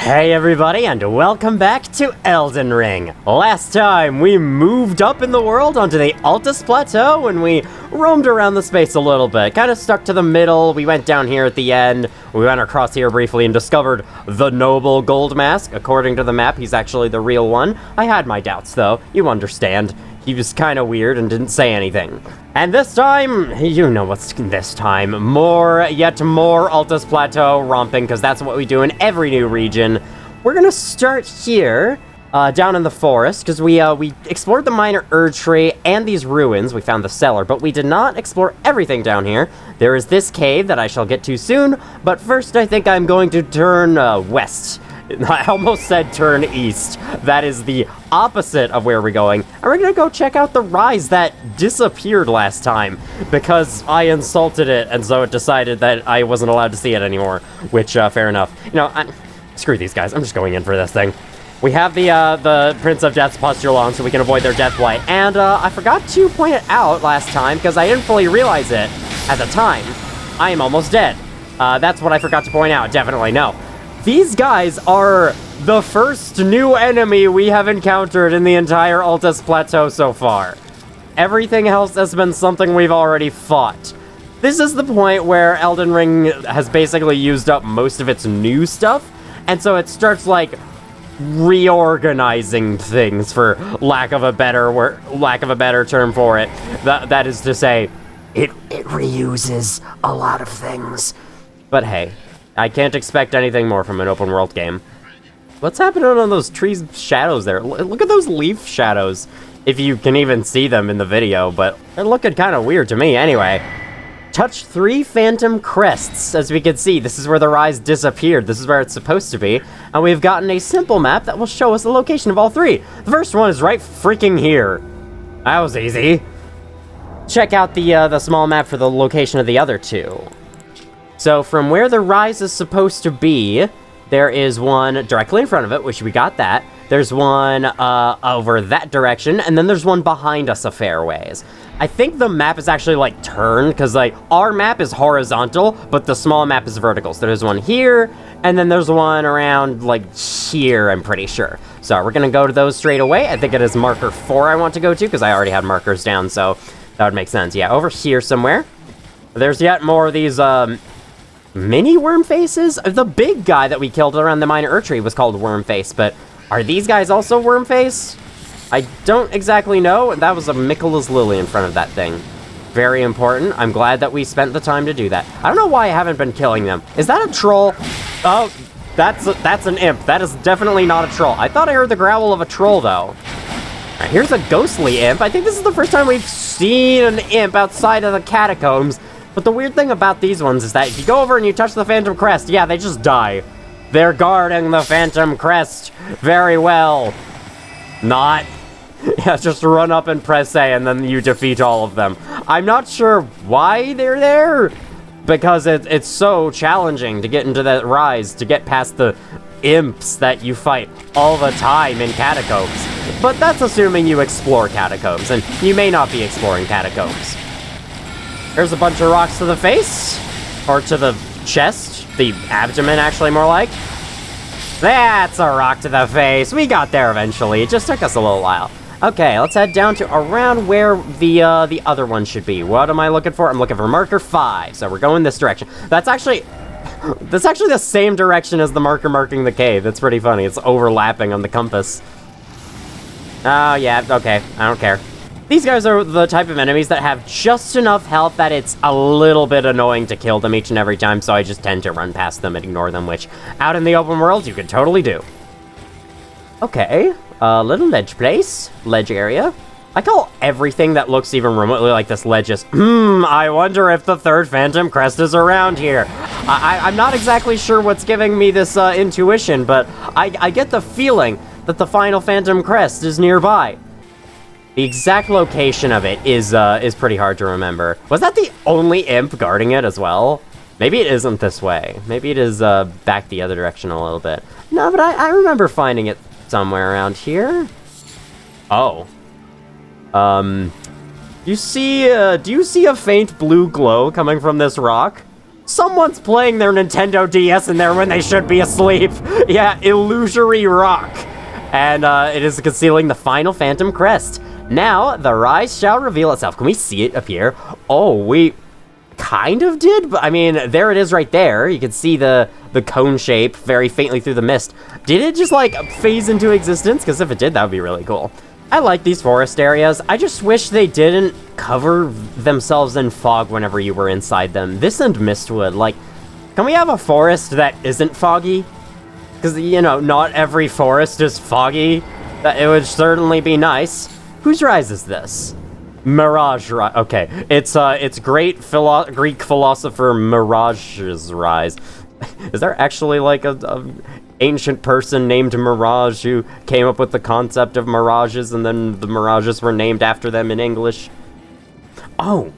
Hey everybody, and welcome back to Elden Ring. Last time, we moved up in the world onto the Altus Plateau, and we roamed around the space a little bit. Kind of stuck to the middle, we went down here at the end, we went across here briefly and discovered the noble gold mask. According to the map, he's actually the real one. I had my doubts though, you understand. He was kind of weird and didn't say anything. And this time, you know what's this time. Yet more Altus Plateau romping, because that's what we do in every new region. We're gonna start here, down in the forest, because we explored the minor Erd tree and these ruins. We found the cellar, but we did not explore everything down here. There is this cave that I shall get to soon, but first I think I'm going to turn west. I almost said turn east. That is the opposite of where we're going. And we're gonna go check out the rise that disappeared last time because I insulted it, and so it decided that I wasn't allowed to see it anymore, which, fair enough. You know, screw these guys. I'm just going in for this thing. We have the Prince of Death's pustule on so we can avoid their death blight. And, I forgot to point it out last time because I didn't fully realize it at the time. I am almost dead. That's what I forgot to point out. Definitely, no. These guys are the first new enemy we have encountered in the entire Altus Plateau so far. Everything else has been something we've already fought. This is the point where Elden Ring has basically used up most of its new stuff, and so it starts, like, reorganizing things, for lack of a better term for it. That is to say, it reuses a lot of things. But hey, I can't expect anything more from an open world game. What's happening on those trees' shadows there? Look at those leaf shadows, if you can even see them in the video, but they're looking kind of weird to me anyway. Touch 3 phantom crests. As we can see, this is where the rise disappeared. This is where it's supposed to be. And we've gotten a simple map that will show us the location of all 3. The first one is right freaking here. That was easy. Check out the small map for the location of the other 2. So from where the rise is supposed to be, there is one directly in front of it, which we got that. There's one over that direction, and then there's one behind us a fair ways. I think the map is actually, like, turned, because, like, our map is horizontal, but the small map is vertical. So there's one here, and then there's one around, like, here, I'm pretty sure. So we're gonna go to those straight away. I think it is marker 4 I want to go to, because I already had markers down, so that would make sense. Yeah, over here somewhere. There's yet more of these, mini worm faces? The big guy that we killed around the minor Erd tree was called Wormface, but are these guys also Wormface? I don't exactly know. That was a Mikkela's Lily in front of that thing. Very important. I'm glad that we spent the time to do that. I don't know why I haven't been killing them. Is that a troll? Oh, that's an imp. That is definitely not a troll. I thought I heard the growl of a troll, though. All right, here's a ghostly imp. I think this is the first time we've seen an imp outside of the catacombs. But the weird thing about these ones is that if you go over and you touch the Phantom Crest, yeah, they just die. They're guarding the Phantom Crest very well. Not. Yeah, just run up and press A and then you defeat all of them. I'm not sure why they're there, because it's so challenging to get into that rise, to get past the imps that you fight all the time in catacombs. But that's assuming you explore catacombs, and you may not be exploring catacombs. There's a bunch of rocks to the face, or to the chest, the abdomen actually more like. That's a rock to the face. We got there eventually. It just took us a little while. Okay, let's head down to around where the other one should be. What am I looking for? I'm looking for marker 5, so we're going this direction. That's actually the same direction as the marker marking the cave. It's pretty funny. It's overlapping on the compass. Oh, yeah, okay. I don't care. These guys are the type of enemies that have just enough health that it's a little bit annoying to kill them each and every time, so I just tend to run past them and ignore them, which out in the open world, you could totally do. Okay, little ledge place, ledge area. I call everything that looks even remotely like this ledge just, I wonder if the 3rd Phantom Crest is around here. I'm not exactly sure what's giving me this intuition, but I get the feeling that the final Phantom Crest is nearby. The exact location of it is pretty hard to remember. Was that the only imp guarding it as well? Maybe it isn't this way. Maybe it is back the other direction a little bit. No, but I remember finding it somewhere around here. Oh. Do you see a faint blue glow coming from this rock? Someone's playing their Nintendo DS in there when they should be asleep. Yeah, Illusory Rock. And it is concealing the final Phantom Crest. Now, the rise shall reveal itself. Can we see it appear? Oh, we kind of did, but I mean, there it is right there. You can see the cone shape very faintly through the mist. Did it just, like, phase into existence? Because if it did, that would be really cool. I like these forest areas. I just wish they didn't cover themselves in fog whenever you were inside them. This and Mistwood, like, can we have a forest that isn't foggy? Because, you know, not every forest is foggy. It would certainly be nice. Whose rise is this? Mirage Rise. Okay, it's Greek philosopher Mirage's rise. Is there actually like a ancient person named Mirage who came up with the concept of mirages, and then the mirages were named after them in English? Oh,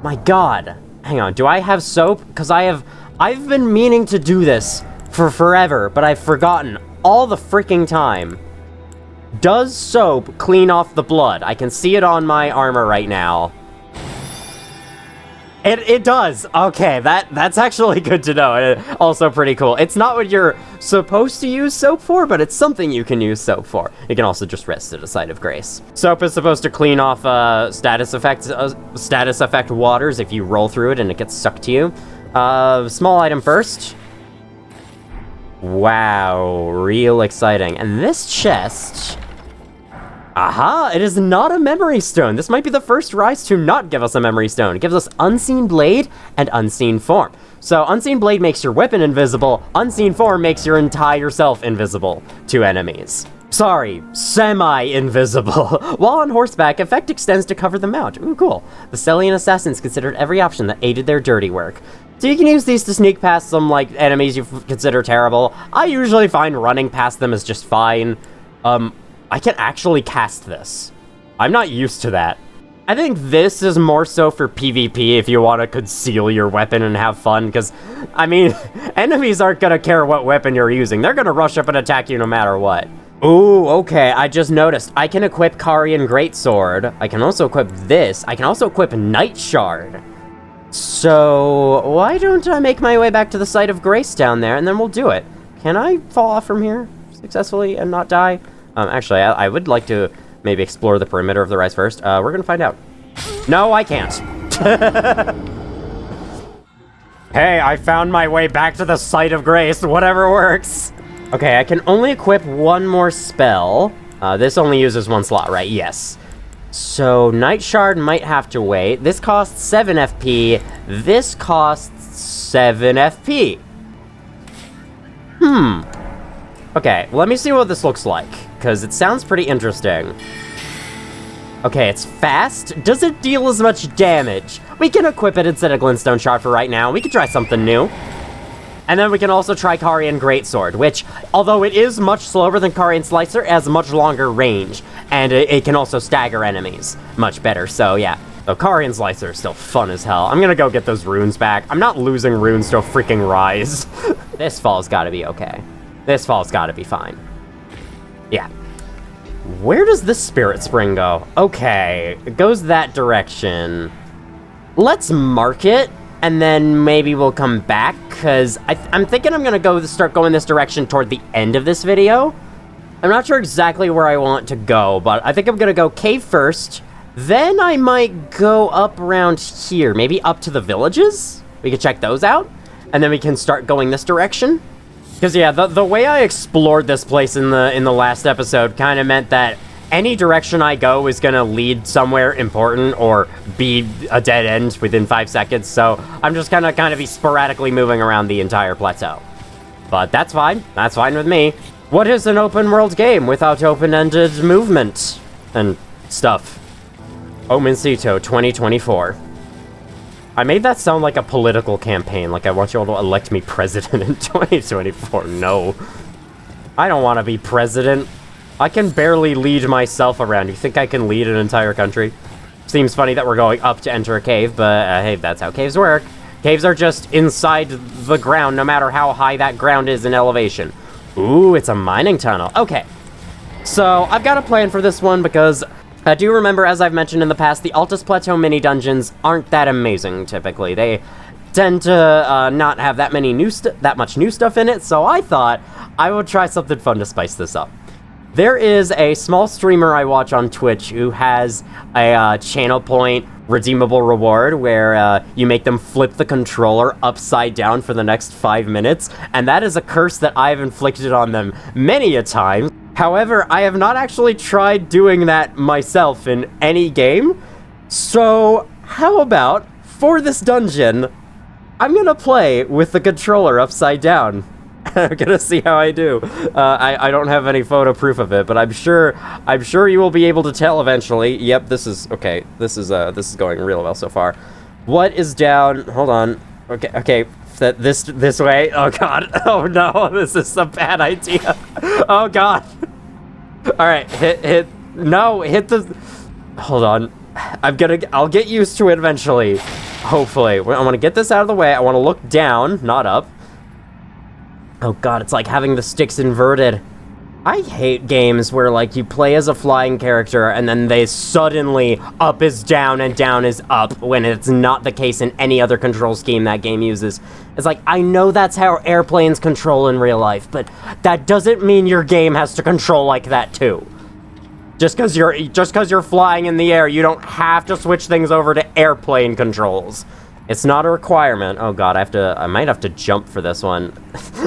my God! Hang on, do I have soap? Because I've been meaning to do this for forever, but I've forgotten all the freaking time. Does soap clean off the blood? I can see it on my armor right now. It does. Okay, that's actually good to know. And also pretty cool. It's not what you're supposed to use soap for, but it's something you can use soap for. You can also just rest at a site of grace. Soap is supposed to clean off status effect waters if you roll through it and it gets sucked to you. Small item first. Wow, real exciting. And this chest... Aha! It is not a memory stone. This might be the first rise to not give us a memory stone. It gives us Unseen Blade and Unseen Form. So Unseen Blade makes your weapon invisible. Unseen Form makes your entire self invisible to enemies. Sorry, semi-invisible. While on horseback, effect extends to cover the mount. Ooh, cool. The Celian assassins considered every option that aided their dirty work. So you can use these to sneak past some, like, enemies you consider terrible. I usually find running past them is just fine. I can actually cast this. I'm not used to that. I think this is more so for PvP if you want to conceal your weapon and have fun, because, I mean, enemies aren't going to care what weapon you're using. They're going to rush up and attack you no matter what. Ooh, okay, I just noticed. I can equip Carian Greatsword. I can also equip this. I can also equip Night Shard. So, why don't I make my way back to the site of grace down there, and then we'll do it. Can I fall off from here successfully and not die? Actually, I would like to maybe explore the perimeter of the rise first. We're gonna find out. No, I can't. Hey, I found my way back to the site of grace. Whatever works. Okay, I can only equip one more spell. This only uses one slot, right? Yes. So, Night Shard might have to wait. This costs 7 FP. This costs 7 FP. Okay, let me see what this looks like, because it sounds pretty interesting. Okay, it's fast. Does it deal as much damage? We can equip it instead of Glintstone Shard for right now. We can try something new. And then we can also try Carian Greatsword, which, although it is much slower than Carian Slicer, it has much longer range. And it can also stagger enemies much better, so yeah. So Carian Slicer is still fun as hell. I'm gonna go get those runes back. I'm not losing runes to a freaking rise. This fall's gotta be okay. This fall's gotta be fine. Yeah. Where does this Spirit Spring go? Okay, it goes that direction. Let's mark it, and then maybe we'll come back, because I'm thinking I'm gonna start going this direction toward the end of this video. I'm not sure exactly where I want to go, but I think I'm gonna go cave first, then I might go up around here, maybe up to the villages? We can check those out, and then we can start going this direction. Because, yeah, the way I explored this place in the last episode kind of meant that any direction I go is going to lead somewhere important or be a dead end within 5 seconds, so I'm just going to kind of be sporadically moving around the entire plateau. But that's fine. That's fine with me. What is an open-world game without open-ended movement and stuff? Omencito 2024. I made that sound like a political campaign, like I want you all to elect me president in 2024. No. I don't want to be president. I can barely lead myself around. You think I can lead an entire country? Seems funny that we're going up to enter a cave, but hey, that's how caves work. Caves are just inside the ground, no matter how high that ground is in elevation. Ooh, it's a mining tunnel. Okay. So, I've got a plan for this one because I do remember, as I've mentioned in the past, the Altus Plateau mini-dungeons aren't that amazing, typically. tend to not have that much new stuff in it, so I thought I would try something fun to spice this up. There is a small streamer I watch on Twitch who has a channel point redeemable reward where you make them flip the controller upside down for the next 5 minutes, and that is a curse that I've inflicted on them many a time. However, I have not actually tried doing that myself in any game, so how about, for this dungeon, I'm gonna play with the controller upside down. I'm gonna see how I do. I don't have any photo proof of it, but I'm sure you will be able to tell eventually. Yep, this is okay. This is going real well so far. What is down? Hold on. Okay. This way. Oh god. Oh no, this is a bad idea. Oh god. All right, hit. No, hit the. Hold on. I'll get used to it eventually. Hopefully. I want to get this out of the way. I want to look down, not up. Oh god, it's like having the sticks inverted. I hate games where, like, you play as a flying character and then they suddenly up is down and down is up when it's not the case in any other control scheme that game uses. It's like, I know that's how airplanes control in real life, but that doesn't mean your game has to control like that too. Just because you're flying in the air, you don't have to switch things over to airplane controls. It's not a requirement. Oh god, I might have to jump for this one.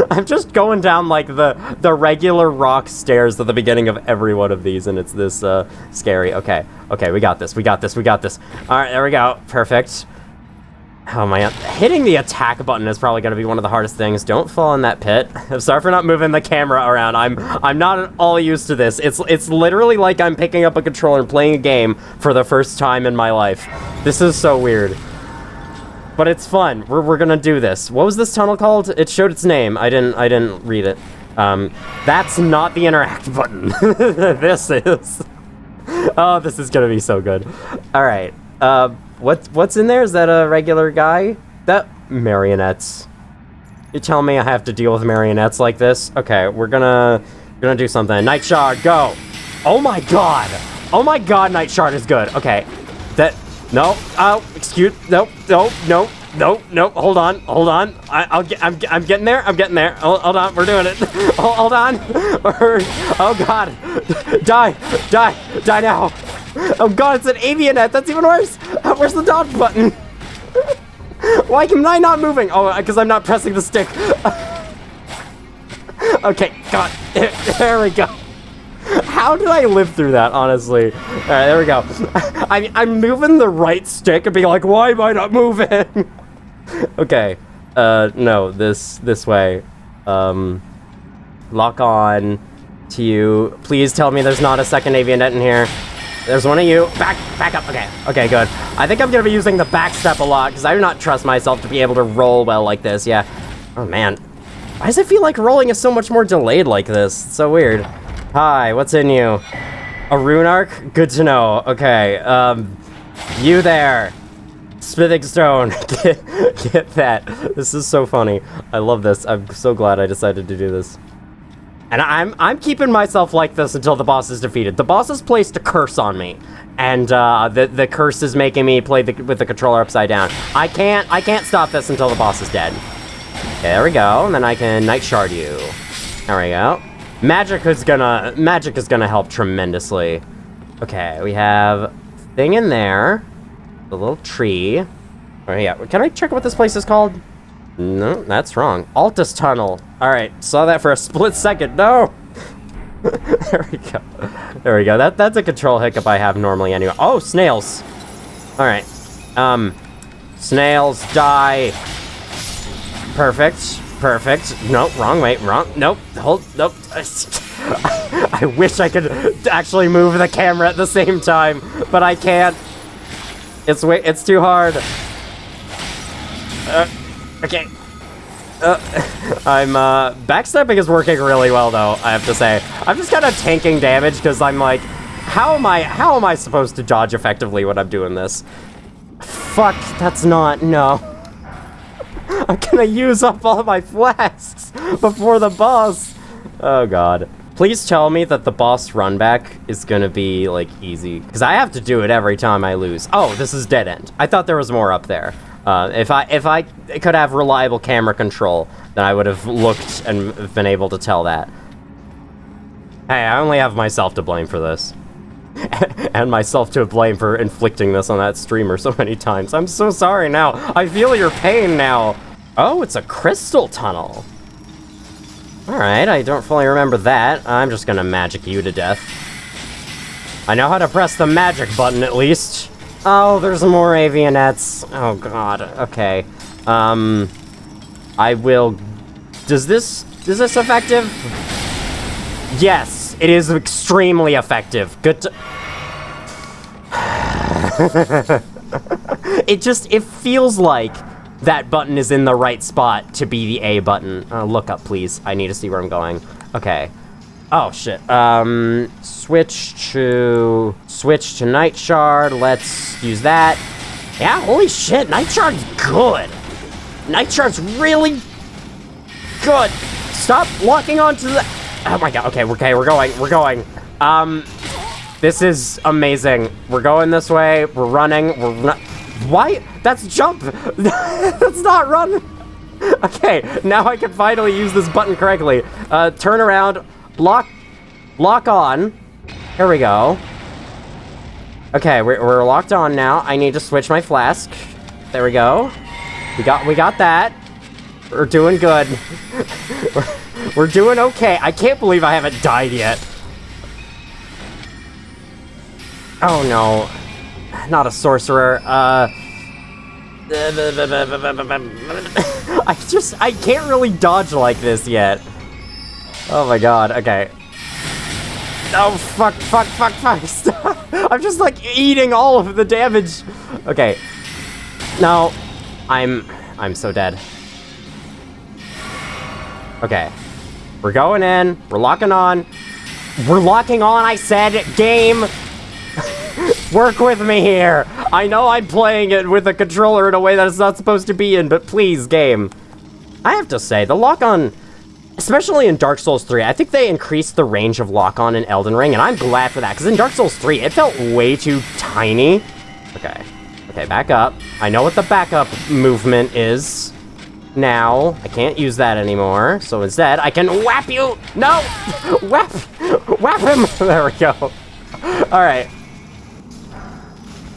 I'm just going down like the regular rock stairs at the beginning of every one of these, and it's this scary. Okay, we got this. All right, there we go. Perfect. Oh man, hitting the attack button is probably gonna be one of the hardest things. Don't fall in that pit. I'm sorry for not moving the camera around. I'm not at all used to this. It's literally like I'm picking up a controller and playing a game for the first time in my life. This is so weird. But it's fun. We're gonna do this. What was this tunnel called? It showed its name. I didn't read it. That's not the interact button. This is. Oh, this is gonna be so good. All right. What's in there? Is that a regular guy? That marionettes. You tell me I have to deal with marionettes like this? Okay, we're gonna do something. Night Shard, go! Oh my god! Oh my god, Night Shard is good. Okay, no. Oh, excuse. Nope. Hold on. I'm getting there. Hold on. We're doing it. Hold on. Oh god. Die now. Oh god, it's an avionet. That's even worse. Where's the dodge button? Why am I not moving? Oh, because I'm not pressing the stick. Okay, god. There we go. How did I live through that, honestly? Alright, there we go. I'm moving the right stick and being like, why am I not moving? Okay. No, this way. Lock on to you. Please tell me there's not a second avionet in here. There's one of you. Back up. Okay, good. I think I'm gonna be using the back step a lot, because I do not trust myself to be able to roll well like this, yeah. Oh, man. Why does it feel like rolling is so much more delayed like this? It's so weird. Hi, what's in you? A rune arc? Good to know. Okay, you there. Smithing stone. Get that. This is so funny. I love this. I'm so glad I decided to do this. And I'm keeping myself like this until the boss is defeated. The boss has placed a curse on me, and the curse is making me play with the controller upside down. I can't stop this until the boss is dead. Okay, there we go, and then I can Night Shard you. There we go. Magic is gonna help tremendously. Okay, we have thing in there, the little tree. Oh yeah, can I check what this place is called? No, that's wrong. Altus Tunnel. All right, saw that for a split second. No. There we go. That's a control hiccup I have normally anyway. Oh, snails. All right. Snails die. Perfect. Nope, wrong way. Nope. Hold. Nope. I wish I could actually move the camera at the same time, but I can't. It's too hard. Okay. Backstepping is working really well though, I have to say. I'm just kind of tanking damage because I'm like, how am I supposed to dodge effectively when I'm doing this? Fuck, that's not, no. I'm gonna use up all my flasks before the boss. Oh god. Please tell me that the boss run back is gonna be like easy, because I have to do it every time I lose. Oh, this is dead end. I thought there was more up there. If I could have reliable camera control, then I would have looked and been able to tell that. Hey, I only have myself to blame for this. And myself to blame for inflicting this on that streamer so many times. I'm so sorry now. I feel your pain now. Oh, it's a crystal tunnel. Alright, I don't fully remember that. I'm just gonna magic you to death. I know how to press the magic button, at least. Oh, there's more avionettes. Oh, God. Okay. I will... Is this effective? Yes, it is extremely effective. Good to... It feels like that button is in the right spot to be the A button. Look up, please. I need to see where I'm going. Okay. Oh, shit. Switch to Night Shard. Let's use that. Yeah, holy shit. Night Shard's good. Night Shard's really good. Stop locking onto the... Oh my god. Okay, we're going. This is amazing. We're going this way. We're running. We're not... Why? That's jump. That's not run. Okay, now I can finally use this button correctly. Turn around. Lock on. Here we go. Okay, we're locked on now. I need to switch my flask. There we go. We got that. We're doing good. We're doing okay. I can't believe I haven't died yet. Oh no. Not a sorcerer. I can't really dodge like this yet. Oh my god, okay. Oh, fuck. Stop. I'm just, like, eating all of the damage. Okay. No. I'm so dead. Okay. We're going in. We're locking on. We're locking on, I said. Game. Work with me here. I know I'm playing it with a controller in a way that it's not supposed to be in, but please, game. I have to say, the lock-on... Especially in Dark Souls 3, I think they increased the range of lock-on in Elden Ring, and I'm glad for that, because in Dark Souls 3, it felt way too tiny. Okay, back up. I know what the backup movement is now. I can't use that anymore, so instead, I can whap you! No! Whap him! There we go. Alright.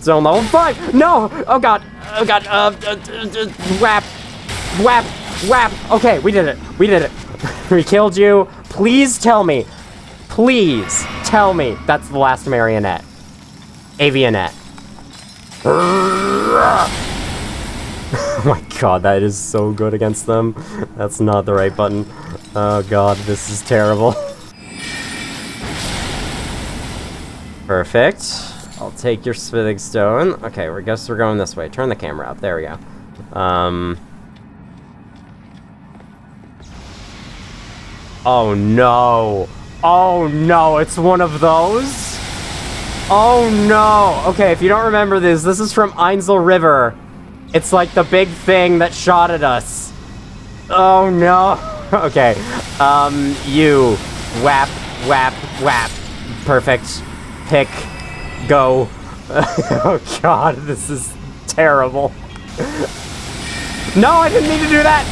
Zone level 5! No! Oh god! Whap! Okay, we did it. We killed you. Please tell me that's the last marionette. Avionette. Oh my god, that is so good against them. That's not the right button. Oh god, this is terrible. Perfect. I'll take your smithing stone. Okay, I guess we're going this way. Turn the camera up. There we go. Oh no. Oh no, it's one of those? Oh no. Okay, if you don't remember this is from Ainsel River. It's like the big thing that shot at us. Oh no. Okay. You. Whap. Perfect. Pick. Go. Oh god, this is terrible. No, I didn't mean to do that.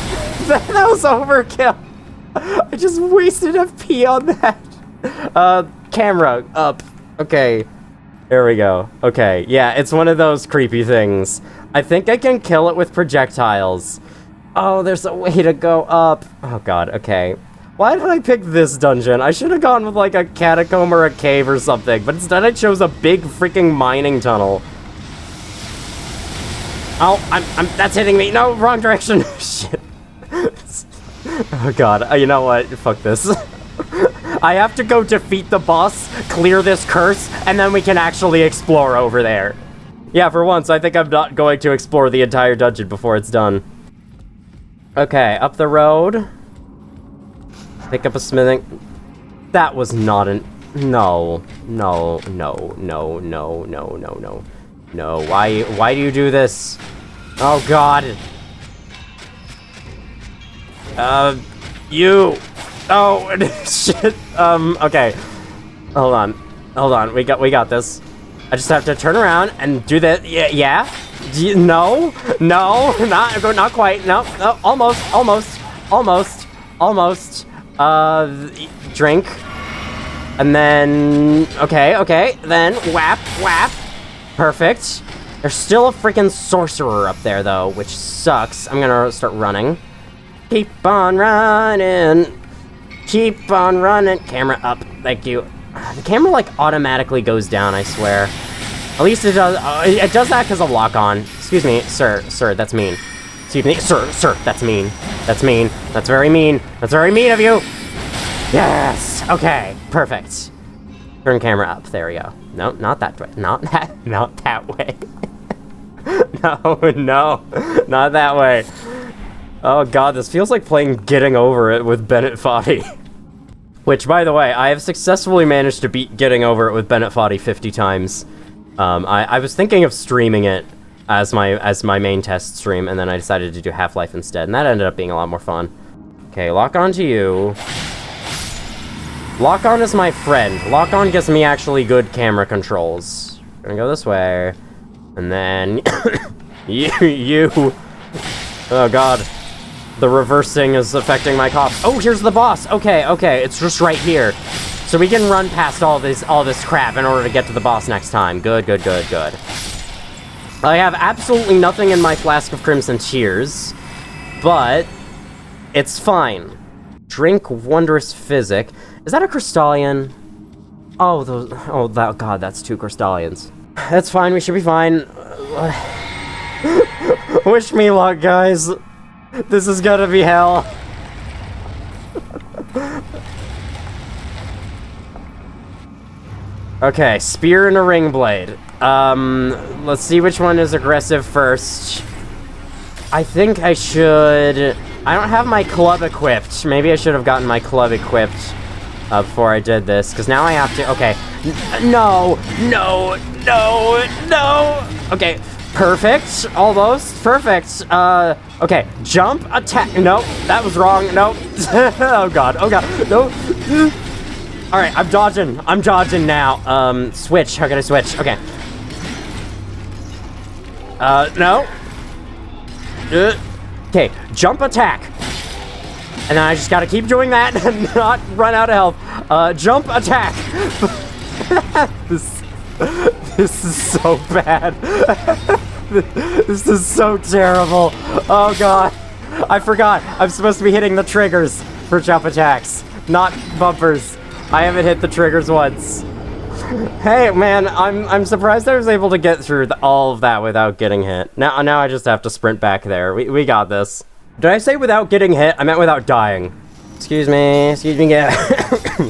That was overkill. I just wasted FP on that. Camera up. Okay. There we go. Okay, yeah, it's one of those creepy things. I think I can kill it with projectiles. Oh, there's a way to go up. Oh god, okay. Why did I pick this dungeon? I should have gone with like a catacomb or a cave or something, but instead I chose a big freaking mining tunnel. Oh, that's hitting me. No, wrong direction. Shit. Oh god, you know what? Fuck this. I have to go defeat the boss, clear this curse, and then we can actually explore over there. Yeah, for once, I think I'm not going to explore the entire dungeon before it's done. Okay, up the road. Pick up a smithing... That was not an... No. No. Why do you do this? Oh god. You. Oh, shit. Okay. Hold on. We got this. I just have to turn around and do that. Yeah. No, not quite. No, almost. Drink. And then, okay, then whap. Perfect. There's still a freaking sorcerer up there, though, which sucks. I'm gonna start running. Keep on running. Camera up. Thank you. The camera, like, automatically goes down, I swear. At least it does. It does that because of lock-on. Excuse me, sir, that's mean. Excuse me, sir, that's mean. That's mean. That's very mean. That's very mean of you. Yes. Okay. Perfect. Turn camera up. There we go. No, not that way. Not that way. No, not that way. Oh god, this feels like playing Getting Over It with Bennett Foddy. Which, by the way, I have successfully managed to beat Getting Over It with Bennett Foddy 50 times. I was thinking of streaming it as my main test stream, and then I decided to do Half-Life instead, and that ended up being a lot more fun. Okay, lock on to you. Lock on is my friend. Lock on gives me actually good camera controls. Gonna go this way. And then... you... Oh god. The reversing is affecting my cough. Oh, here's the boss! Okay, it's just right here. So we can run past all this crap in order to get to the boss next time. Good. I have absolutely nothing in my Flask of Crimson Tears, but it's fine. Drink Wondrous Physic. Is that a Crystallion? Oh, god, that's 2 Crystallions. That's fine, we should be fine. Wish me luck, guys. This is gonna be hell. Okay, spear and a ring blade. Let's see which one is aggressive first. I think I should... I don't have my club equipped. Maybe I should have gotten my club equipped before I did this, because now I have to... Okay. No! Okay, perfect. Almost. Perfect. Okay, jump, attack. No, that was wrong. No. Oh god, no. Alright, I'm dodging now. Switch. How can I switch? Okay. No. Okay, jump attack. And then I just gotta keep doing that and not run out of health. Jump attack. This is so bad. This is so terrible. Oh god. I forgot. I'm supposed to be hitting the triggers for jump attacks, not bumpers. I haven't hit the triggers once. Hey, man, I'm surprised I was able to get through all of that without getting hit. Now I just have to sprint back there. We got this. Did I say without getting hit? I meant without dying. Excuse me,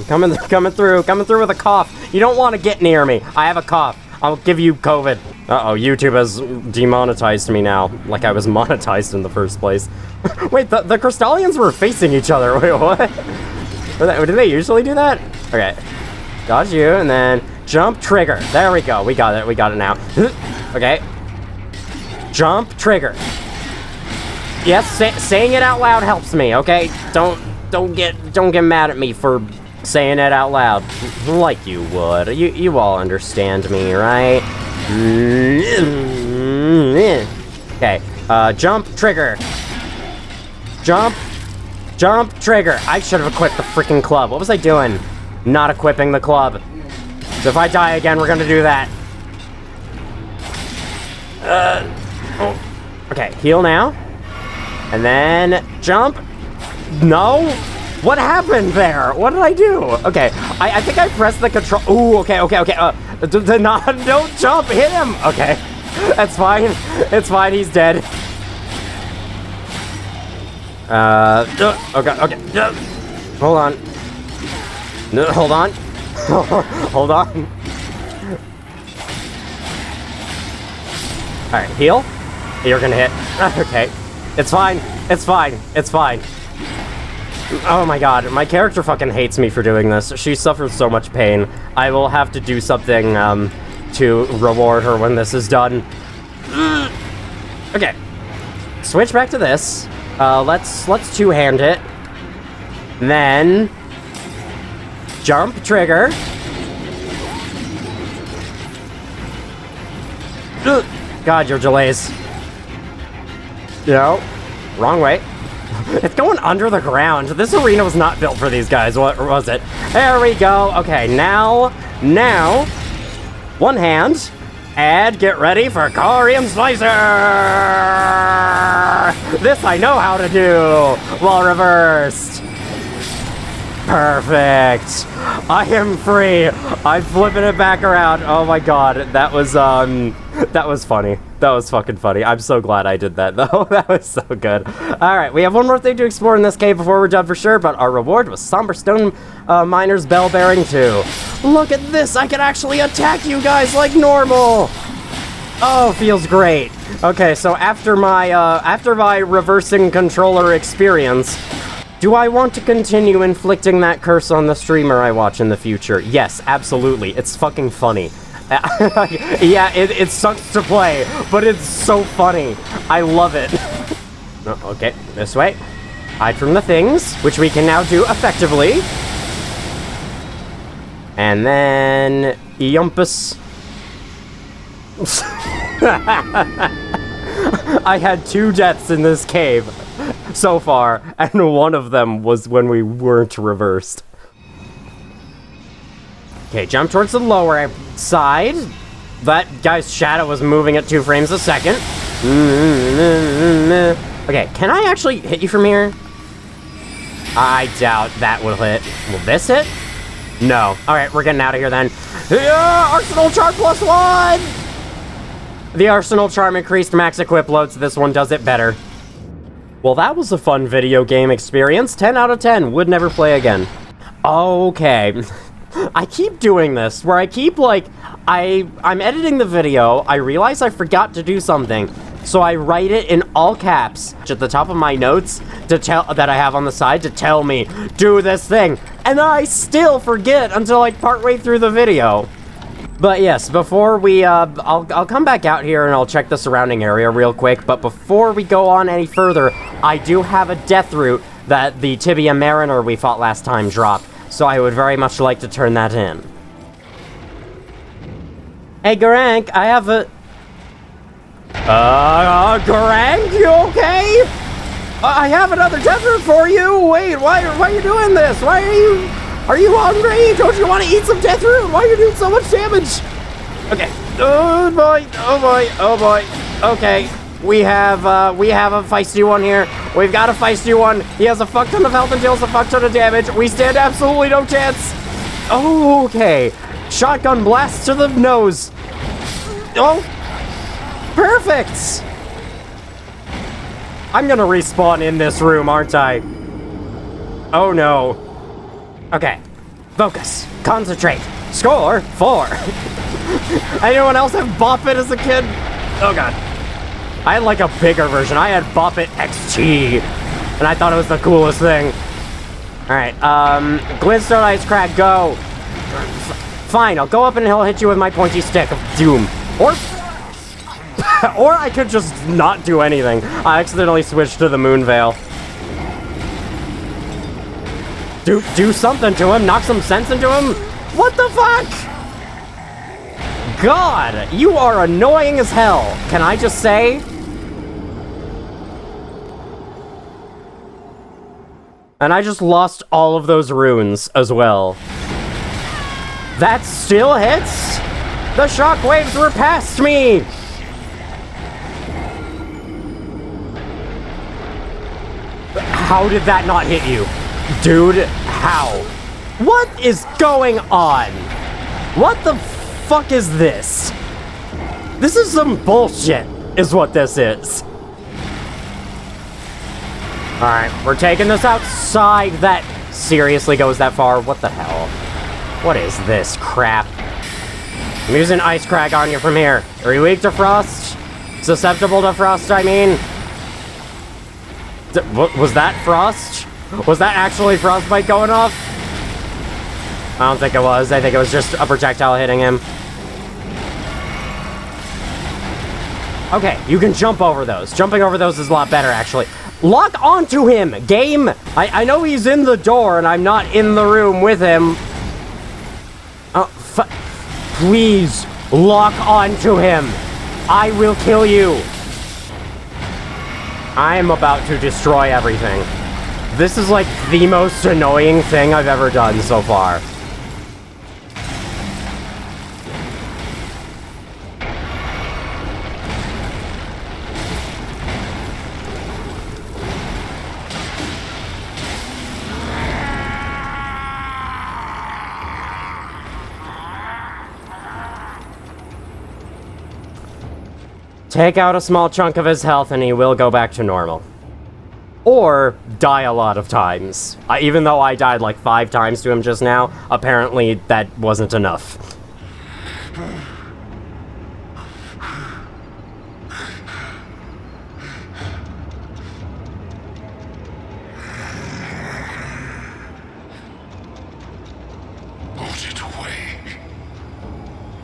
coming through with a cough. You don't want to get near me. I have a cough. I'll give you COVID. Uh-oh, YouTube has demonetized me now, like I was monetized in the first place. Wait, the Crystallians were facing each other. Wait, what? Did they usually do that? Okay. Dodge you, and then jump trigger. There we go. We got it now. Okay. Jump trigger. Yes, saying it out loud helps me, okay? Don't get mad at me for saying it out loud. Like you would. You all understand me, right? Okay. Jump trigger. Jump trigger. I should have equipped the freaking club. What was I doing? Not equipping the club. So if I die again, we're gonna do that. Okay, heal now. And then jump. No? What happened there? What did I do? Okay, I think I pressed the control. Ooh, okay. Don't jump, hit him. Okay, that's fine. It's fine, he's dead. Okay. Hold on. No, hold on. Hold on. Alright, heal. You're gonna hit. Okay. It's fine. Oh my god, my character fucking hates me for doing this. She suffers so much pain. I will have to do something, to reward her when this is done. Okay. Switch back to this. Let's two-hand it. Then... jump trigger. God, your delays. No. Wrong way. It's going under the ground. This arena was not built for these guys, what was it? There we go. Okay, now, one hand, and get ready for Corium Slicer! This I know how to do, while reversed. Perfect. I am free. I'm flipping it back around. Oh my god, that was funny. That was fucking funny. I'm so glad I did that, though. That was so good. Alright, we have one more thing to explore in this cave before we're done for sure, but our reward was Somber Stone Miner's Bell Bearing 2. Look at this! I can actually attack you guys like normal! Oh, feels great. Okay, so after my reversing controller experience, do I want to continue inflicting that curse on the streamer I watch in the future? Yes, absolutely. It's fucking funny. Yeah, it sucks to play, but it's so funny. I love it. Okay, this way. Hide from the things, which we can now do effectively. And then... Yumpus. I had 2 deaths in this cave so far, and one of them was when we weren't reversed. Okay, jump towards the lower side. That guy's shadow was moving at 2 frames a second. Okay, can I actually hit you from here? I doubt that will hit. Will this hit? No. Alright, we're getting out of here then. Yeah, Arsenal Charm +1! The Arsenal Charm increased max equip loads. This one does it better. Well, that was a fun video game experience. 10 out of 10. Would never play again. Okay. I keep doing this, where I keep, like, I'm editing the video, I realize I forgot to do something, so I write it in all caps at the top of my notes that I have on the side to tell me, do this thing, and then I still forget until, like, partway through the video. But yes, before we, I'll come back out here and I'll check the surrounding area real quick, but before we go on any further, I do have a death root that the Tibia Mariner we fought last time dropped. So I would very much like to turn that in. Hey, Garank, I have a... Garank, you okay? I have another death root for you! Wait, why are you doing this? Why are you hungry? Don't you want to eat some death root? Why are you doing so much damage? Okay. Oh boy, oh boy, oh boy. Okay. We have a feisty one here. We've got a feisty one. He has a fuck ton of health and deals a fuck ton of damage. We stand absolutely no chance. Oh, okay. Shotgun blast to the nose. Oh, perfect. I'm gonna respawn in this room, aren't I? Oh no. Okay. Focus. Concentrate. Score 4. Anyone else have Bop It as a kid? Oh god. I had like a bigger version. I had Bop It XT, and I thought it was the coolest thing. Alright, Glintstone Ice Crack, go. Fine, I'll go up and he'll hit you with my pointy stick of doom. Or I could just not do anything. I accidentally switched to the Moon Veil. Do something to him, knock some sense into him. What the fuck? God, you are annoying as hell. Can I just say? And I just lost all of those runes as well. That still hits? The shockwaves were past me! How did that not hit you? Dude, how? What is going on? What the fuck is this? This is some bullshit, is what this is. Alright, we're taking this outside. That seriously goes that far? What the hell? What is this crap? I'm using Ice Crack on you from here. Are you weak to frost? Susceptible to frost, I mean? Was that frost? Was that actually frostbite going off? I don't think it was. I think it was just a projectile hitting him. Okay, you can jump over those. Jumping over those is a lot better, actually. Lock onto him, game! I know he's in the door, and I'm not in the room with him. Oh, please, lock onto him. I will kill you! I'm about to destroy everything. This is like the most annoying thing I've ever done so far. Take out a small chunk of his health and he will go back to normal. Or die a lot of times. Even though I died like 5 times to him just now, apparently that wasn't enough. Put it away.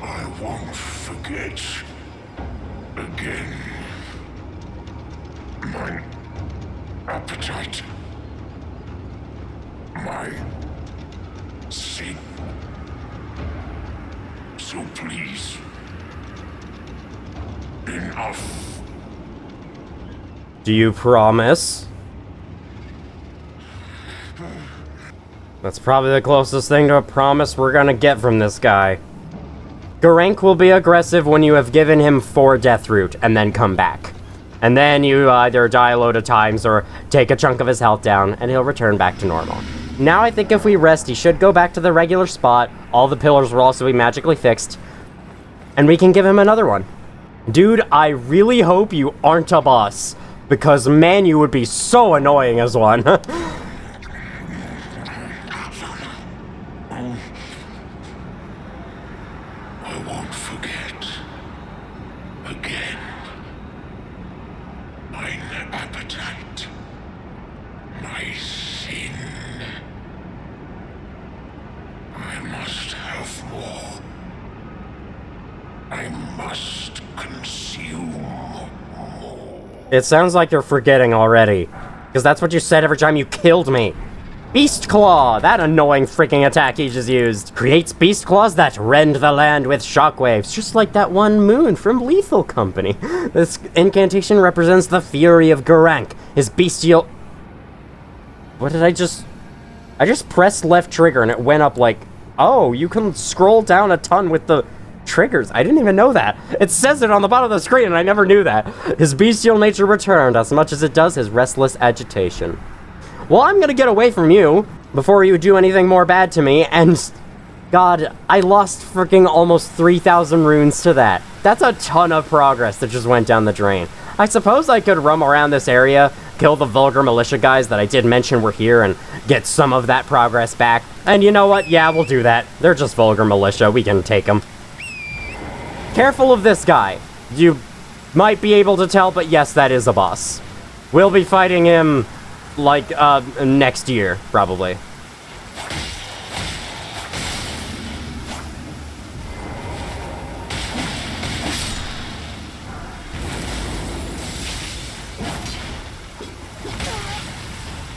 I won't forget. Again. My appetite. My sin. So please. Enough. Do you promise? That's probably the closest thing to a promise we're gonna get from this guy. Gorank will be aggressive when you have given him 4 death root and then come back. And then you either die a load of times or take a chunk of his health down and he'll return back to normal. Now I think if we rest, he should go back to the regular spot. All the pillars will also be magically fixed. And we can give him another one. Dude, I really hope you aren't a boss. Because man, you would be so annoying as one. It sounds like you're forgetting already. Because that's what you said every time you killed me. Beast Claw! That annoying freaking attack he just used. Creates beast claws that rend the land with shockwaves. Just like that one moon from Lethal Company. This incantation represents the fury of Gorank. His bestial... What did I just pressed left trigger and it went up like... Oh, you can scroll down a ton with the... triggers. I didn't even know that. It says it on the bottom of the screen and I never knew that. His bestial nature returned as much as it does his restless agitation. Well, I'm gonna get away from you before you do anything more bad to me, and God, I lost freaking almost 3,000 runes to that. That's a ton of progress that just went down the drain. I suppose I could roam around this area, kill the vulgar militia guys that I did mention were here, and get some of that progress back. And you know what? Yeah, we'll do that. They're just vulgar militia. We can take them. Careful of this guy. You might be able to tell, but yes, that is a boss. We'll be fighting him, like, next year, probably.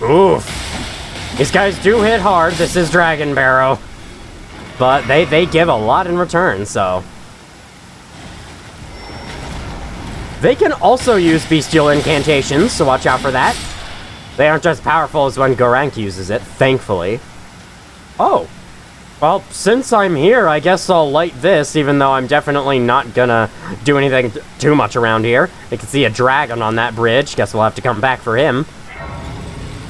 Oof. These guys do hit hard. This is Dragon Barrow. But they give a lot in return, so... They can also use bestial incantations, so watch out for that. They aren't as powerful as when Gorank uses it, thankfully. Oh. Well, since I'm here, I guess I'll light this, even though I'm definitely not gonna do anything too much around here. You can see a dragon on that bridge. Guess we'll have to come back for him.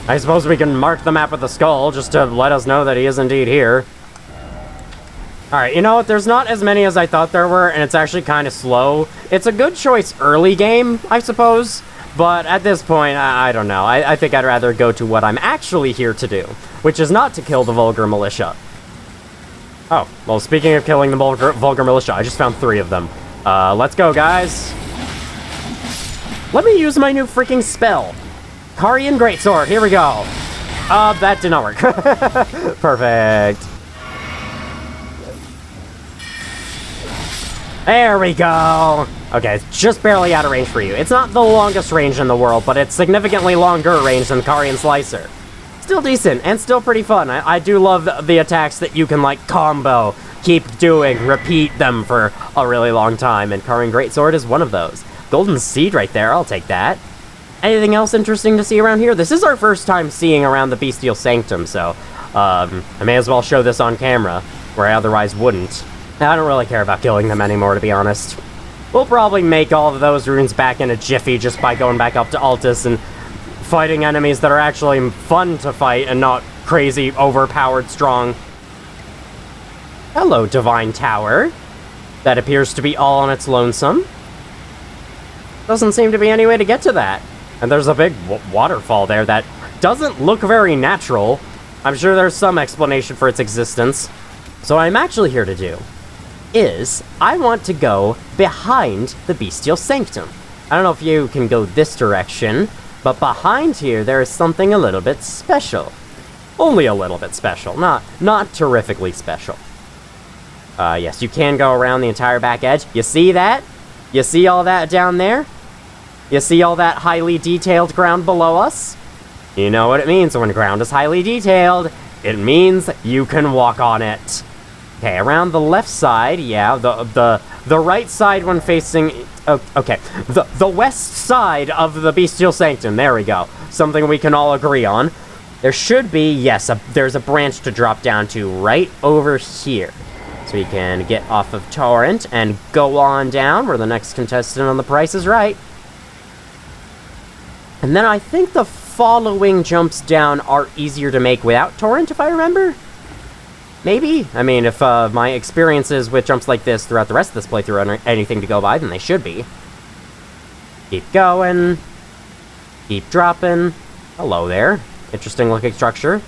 I suppose we can mark the map with a skull, just to let us know that he is indeed here. Alright, you know what? There's not as many as I thought there were, and it's actually kind of slow. It's a good choice early game, I suppose, but at this point, I don't know. I think I'd rather go to what I'm actually here to do, which is not to kill the vulgar militia. Oh, well, speaking of killing the vulgar militia, I just found 3 of them. Let's go, guys. Let me use my new freaking spell. Carian Greatsword, here we go. That did not work. Perfect. There we go! Okay, it's just barely out of range for you. It's not the longest range in the world, but it's significantly longer range than Carian Slicer. Still decent, and still pretty fun. I do love the attacks that you can, like, combo keep doing, repeat them for a really long time, and Carving Greatsword is one of those. Golden Seed right there, I'll take that. Anything else interesting to see around here? This is our first time seeing around the Bestial Sanctum, so I may as well show this on camera, where I otherwise wouldn't. I don't really care about killing them anymore, to be honest. We'll probably make all of those runes back in a jiffy just by going back up to Altus and fighting enemies that are actually fun to fight and not crazy, overpowered, strong. Hello, Divine Tower. That appears to be all on its lonesome. Doesn't seem to be any way to get to that. And there's a big waterfall there that doesn't look very natural. I'm sure there's some explanation for its existence. So what I'm actually here to do is I want to go behind the Bestial Sanctum. I don't know if you can go this direction, but behind here there is something a little bit special. Only a little bit special, not terrifically special. Yes, you can go around the entire back edge. You see that? You see all that down there? You see all that highly detailed ground below us? You know what it means when ground is highly detailed. It means you can walk on it. Okay, around the left side, yeah, the right side when facing... Oh, okay, the west side of the Bestial Sanctum, there we go. Something we can all agree on. There should be, yes, there's a branch to drop down to right over here. So we can get off of Torrent and go on down where the next contestant on The Price is Right. And then I think the following jumps down are easier to make without Torrent, if I remember? Maybe? I mean, if my experiences with jumps like this throughout the rest of this playthrough are anything to go by, then they should be. Keep going. Keep dropping. Hello there. Interesting looking structure.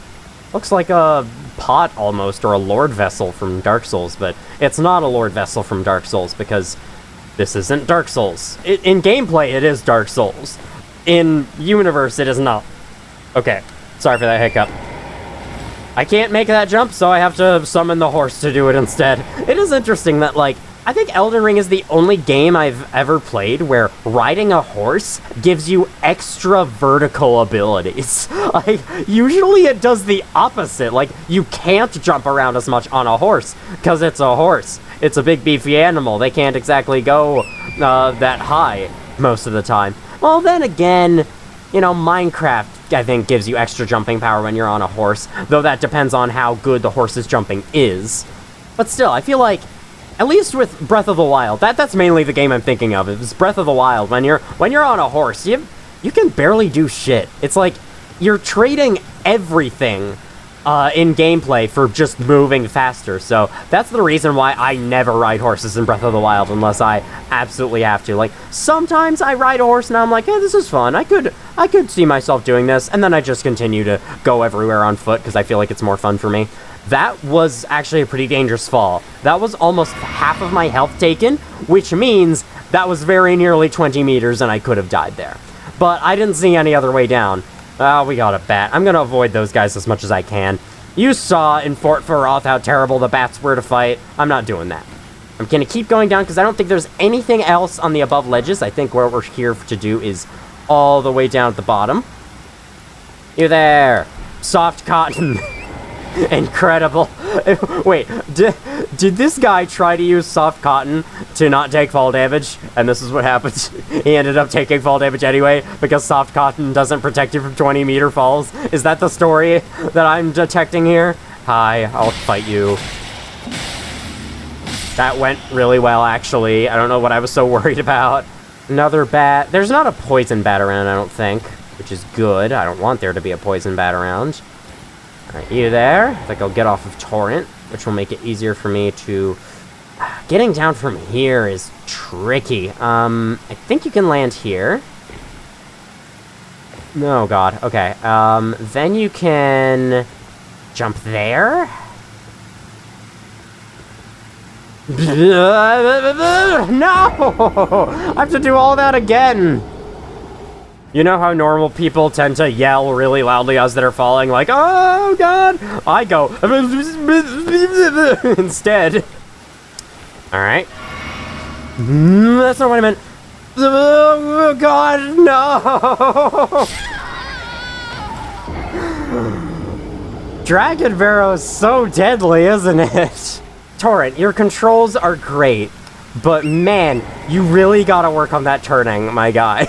Looks like a pot almost, or a Lord Vessel from Dark Souls, but it's not a Lord Vessel from Dark Souls because this isn't Dark Souls. In gameplay, it is Dark Souls. In universe, it is not. Okay, sorry for that hiccup. I can't make that jump, so I have to summon the horse to do it instead. It is interesting that, like, I think Elden Ring is the only game I've ever played where riding a horse gives you extra vertical abilities. Like, usually it does the opposite. Like, you can't jump around as much on a horse, because it's a horse. It's a big beefy animal. They can't exactly go that high most of the time. Well, then again, you know, Minecraft, I think, gives you extra jumping power when you're on a horse, though that depends on how good the horse's jumping is. But still, I feel like, at least with Breath of the Wild, that's mainly the game I'm thinking of. It's Breath of the Wild. When you're on a horse, you can barely do shit. It's like you're trading everything in gameplay for just moving faster. So that's the reason why I never ride horses in Breath of the Wild unless I absolutely have to. Like, sometimes I ride a horse and I'm like, hey, this is fun. I could see myself doing this, and then I just continue to go everywhere on foot because I feel like it's more fun for me. That was actually a pretty dangerous fall. That was almost half of my health taken, which means that was very nearly 20 meters and I could have died there. But I didn't see any other way down. We got a bat. I'm gonna avoid those guys as much as I can. You saw in Fort Feroth how terrible the bats were to fight. I'm not doing that. I'm gonna keep going down because I don't think there's anything else on the above ledges. I think what we're here to do is all the way down at the bottom. You there. Soft cotton. Incredible. Wait, did this guy try to use soft cotton to not take fall damage? And this is what happens. He ended up taking fall damage anyway because soft cotton doesn't protect you from 20-meter falls. Is that the story that I'm detecting here? Hi, I'll fight you. That went really well, actually. I don't know what I was so worried about. Another bat. There's not a poison bat around, I don't think, which is good. I don't want there to be a poison bat around. Alright, you there. I think I'll get off of Torrent, which will make it easier for me to... Getting down from here is tricky. I think you can land here. No, God. Okay. Then you can... jump there? No! I have to do all that again! You know how normal people tend to yell really loudly as they're falling, like, oh, God! I go, instead. Alright. That's not what I meant. Oh, God, no! Dragon Barrow is so deadly, isn't it? Torrent, your controls are great, but man, you really gotta work on that turning, my guy.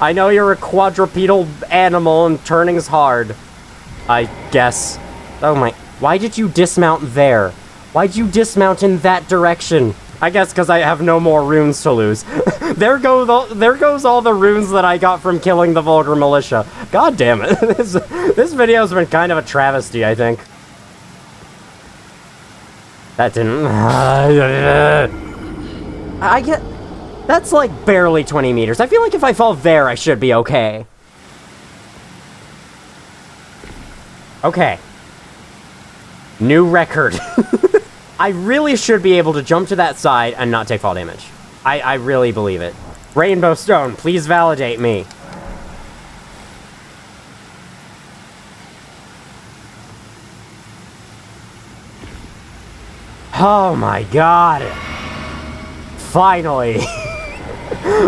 I know you're a quadrupedal animal and turning's hard, I guess. Oh my, why did you dismount there? Why'd you dismount in that direction? I guess because I have no more runes to lose. there goes all the runes that I got from killing the Vulgar Militia. God damn it. This video's been kind of a travesty, I think. That didn't... I get... That's like barely 20 meters. I feel like if I fall there, I should be okay. Okay. New record. I really should be able to jump to that side and not take fall damage. I really believe it. Rainbow Stone, please validate me. Oh my god. Finally.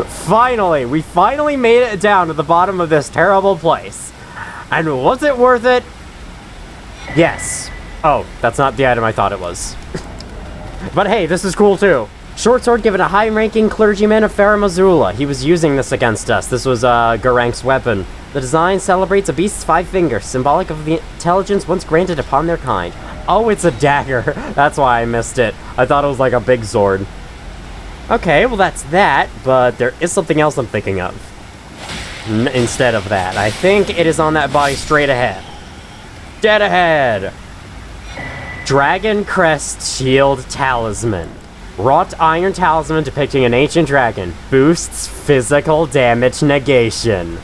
Finally. We finally made it down to the bottom of this terrible place. And was it worth it? Yes. Oh, that's not the item I thought it was. But hey, this is cool too. Short sword given a high-ranking clergyman of Faramazula. He was using this against us. This was Garank's weapon. The design celebrates a beast's 5 fingers, symbolic of the intelligence once granted upon their kind. Oh, it's a dagger. That's why I missed it. I thought it was like a big sword. Okay, well that's that, but there is something else I'm thinking of. Instead of that. I think it is on that body straight ahead. Dead ahead! Dragon Crest Shield Talisman. Wrought iron talisman depicting an ancient dragon. Boosts physical damage negation.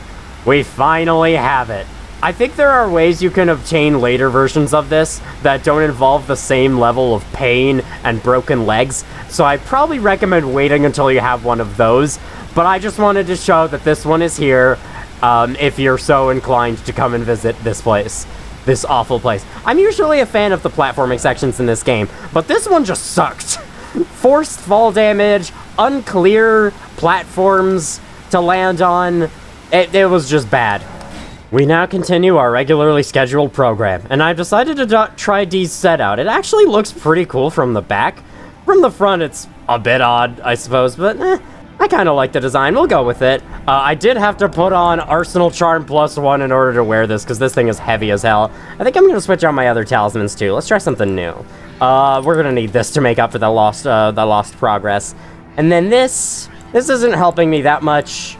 We finally have it. I think there are ways you can obtain later versions of this that don't involve the same level of pain and broken legs, so I probably recommend waiting until you have one of those, but I just wanted to show that this one is here, if you're so inclined to come and visit this place. This awful place. I'm usually a fan of the platforming sections in this game, but this one just sucked. Forced fall damage, unclear platforms to land on. It was just bad. We now continue our regularly scheduled program, and I've decided to try Dee's set out. It actually looks pretty cool from the back. From the front, it's a bit odd, I suppose, but I kind of like the design. We'll go with it. I did have to put on Arsenal Charm +1 in order to wear this, because this thing is heavy as hell. I think I'm going to switch out my other talismans, too. Let's try something new. We're going to need this to make up for the lost progress. And then this isn't helping me that much.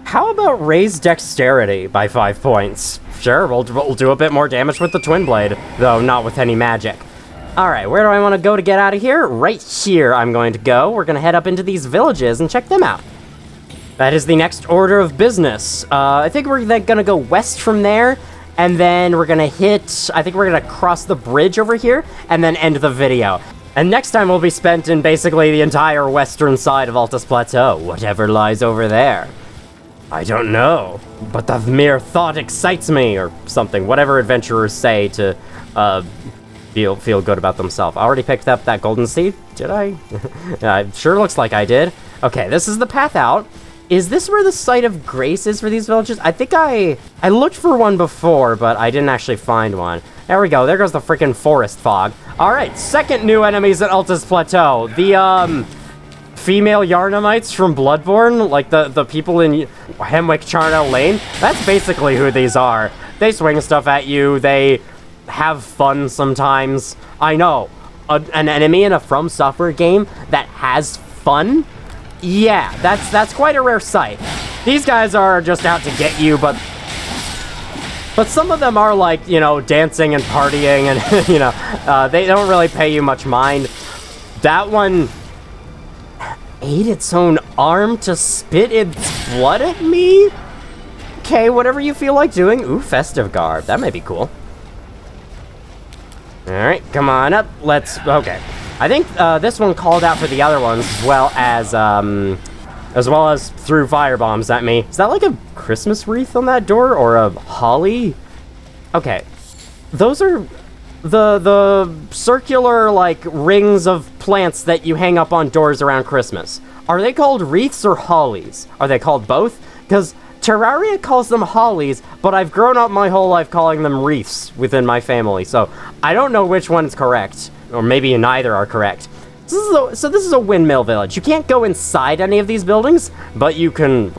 How about raise dexterity by 5 points? Sure, we'll do a bit more damage with the Twin Blade, though not with any magic. Alright, where do I want to go to get out of here? Right here I'm going to go. We're going to head up into these villages and check them out. That is the next order of business. I think we're then going to go west from there, and then we're going to I think we're going to cross the bridge over here, and then end the video. And next time will be spent in basically the entire western side of Altus Plateau, whatever lies over there. I don't know, but the mere thought excites me, or something. Whatever adventurers say to, feel good about themselves. I already picked up that golden seed, did I? It sure looks like I did. Okay, this is the path out. Is this where the site of grace is for these villages? I think I looked for one before, but I didn't actually find one. There we go, there goes the freaking forest fog. Alright, second new enemies at Altus Plateau. The, female Yarnamites from Bloodborne, like the people in Hemwick Charnel Lane. That's basically who these are. They swing stuff at you, they have fun sometimes. I know, an enemy in a From Software game that has fun? Yeah, that's quite a rare sight. These guys are just out to get you, but some of them are like, you know, dancing and partying and, you know, they don't really pay you much mind. That one ate its own arm to spit its blood at me? Okay, whatever you feel like doing. Ooh, festive garb. That might be cool. Alright, come on up. Okay. I think this one called out for the other ones as well as threw firebombs at me. Is that like a Christmas wreath on that door or a holly? Okay. Those are the circular, like, rings of plants that you hang up on doors around Christmas. Are they called wreaths or hollies? Are they called both? Because Terraria calls them hollies, but I've grown up my whole life calling them wreaths within my family, so I don't know which one's correct. or maybe neither are correct. So this is a windmill village. You can't go inside any of these buildings, but you can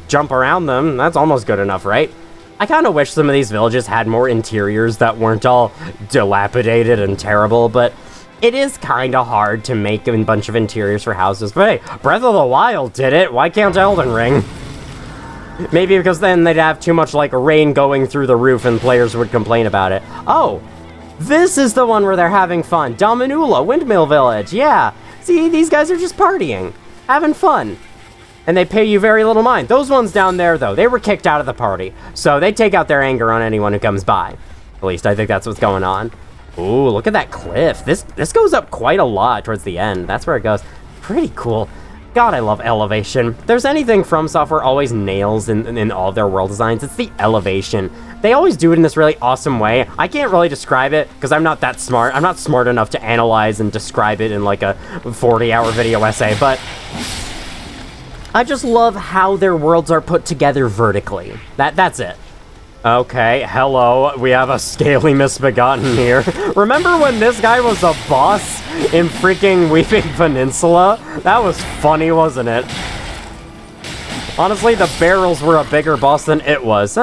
jump around them. That's almost good enough, right? I kind of wish some of these villages had more interiors that weren't all dilapidated and terrible, but it is kind of hard to make a bunch of interiors for houses. But hey, Breath of the Wild did it. Why can't Elden Ring? Maybe because then they'd have too much, like, rain going through the roof and players would complain about it. Oh, this is the one where they're having fun. Dominula, Windmill Village, yeah. See, these guys are just partying, having fun. And they pay you very little mind. Those ones down there, though, they were kicked out of the party. So they take out their anger on anyone who comes by. At least I think that's what's going on. Ooh, look at that cliff. This goes up quite a lot towards the end. That's where it goes. Pretty cool. God, I love elevation. If there's anything From Software always nails in all of their world designs, it's the elevation. They always do it in this really awesome way. I can't really describe it because I'm not that smart. I'm not smart enough to analyze and describe it in like a 40-hour video essay, but I just love how their worlds are put together vertically. That's it. Okay, hello, we have a scaly misbegotten here. Remember when this guy was a boss in freaking Weeping Peninsula? That was funny, wasn't it? Honestly, the barrels were a bigger boss than it was.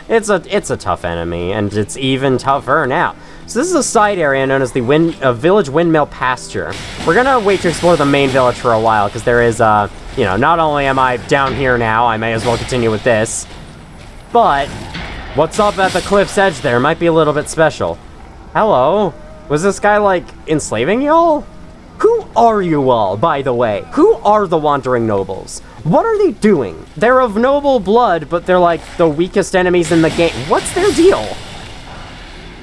It's a tough enemy, and it's even tougher now. So this is a side area known as the Village Windmill Pasture. We're gonna wait to explore the main village for a while, because there is, you know, not only am I down here now, I may as well continue with this, but what's up at the cliff's edge there might be a little bit special. Hello? Was this guy, like, enslaving y'all? Who are you all, by the way? Who are the Wandering Nobles? What are they doing? They're of noble blood, but they're, like, the weakest enemies in the game. What's their deal?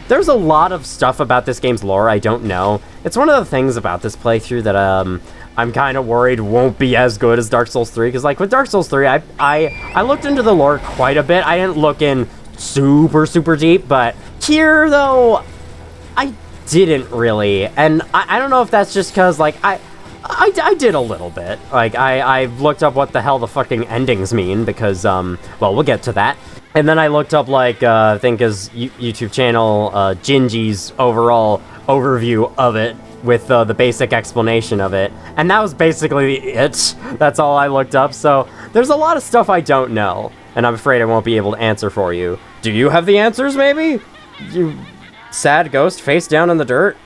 There's a lot of stuff about this game's lore I don't know. It's one of the things about this playthrough that, I'm kind of worried won't be as good as Dark Souls 3, because, like, with Dark Souls 3, I looked into the lore quite a bit. I didn't look in super deep, but here, though, I didn't really, and I don't know if that's just because, like, I did a little bit. Like, I looked up what the hell the fucking endings mean, because, well, we'll get to that. And then I looked up, like, I think his YouTube channel, Gingy's overall overview of it, with the basic explanation of it, and that was basically it. That's all I looked up, so there's a lot of stuff I don't know, and I'm afraid I won't be able to answer for you. Do you have the answers, maybe? You sad ghost face down in the dirt?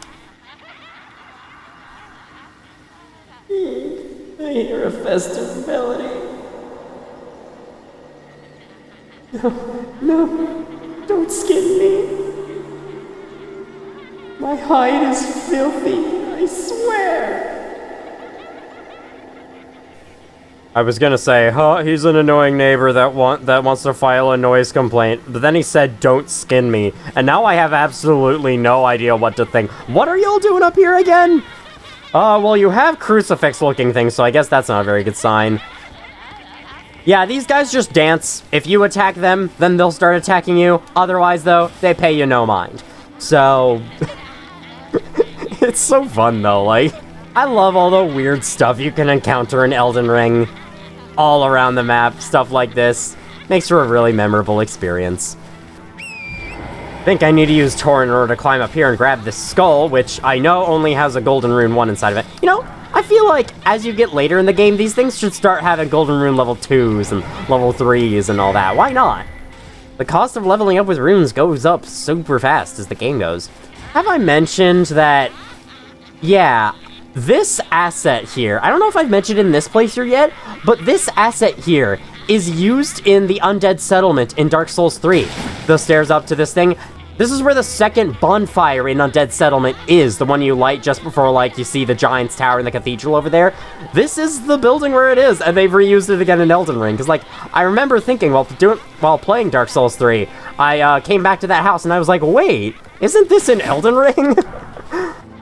I hear a festive melody. No, don't skin me. My hide is filthy, I swear. I was gonna say, he's an annoying neighbor that wants to file a noise complaint, but then he said, don't skin me, and now I have absolutely no idea what to think. What are y'all doing up here again? Well, you have crucifix-looking things, so I guess that's not a very good sign. Yeah, these guys just dance. If you attack them, then they'll start attacking you. Otherwise, though, they pay you no mind. So it's so fun, though, like, I love all the weird stuff you can encounter in Elden Ring. All around the map, stuff like this. Makes for a really memorable experience. I think I need to use Tor in order to climb up here and grab this skull, which I know only has a Golden Rune 1 inside of it. You know, I feel like as you get later in the game, these things should start having Golden Rune level 2s and level 3s and all that. Why not? The cost of leveling up with runes goes up super fast as the game goes. Have I mentioned that, yeah, this asset here, I don't know if I've mentioned in this playthrough yet, but this asset here is used in the Undead Settlement in Dark Souls 3. The stairs up to this thing. This is where the second bonfire in Undead Settlement is, the one you light just before, like, you see the Giant's Tower and the cathedral over there. This is the building where it is, and they've reused it again in Elden Ring, because, like, I remember thinking while playing Dark Souls 3, I came back to that house and I was like, wait, isn't this in Elden Ring?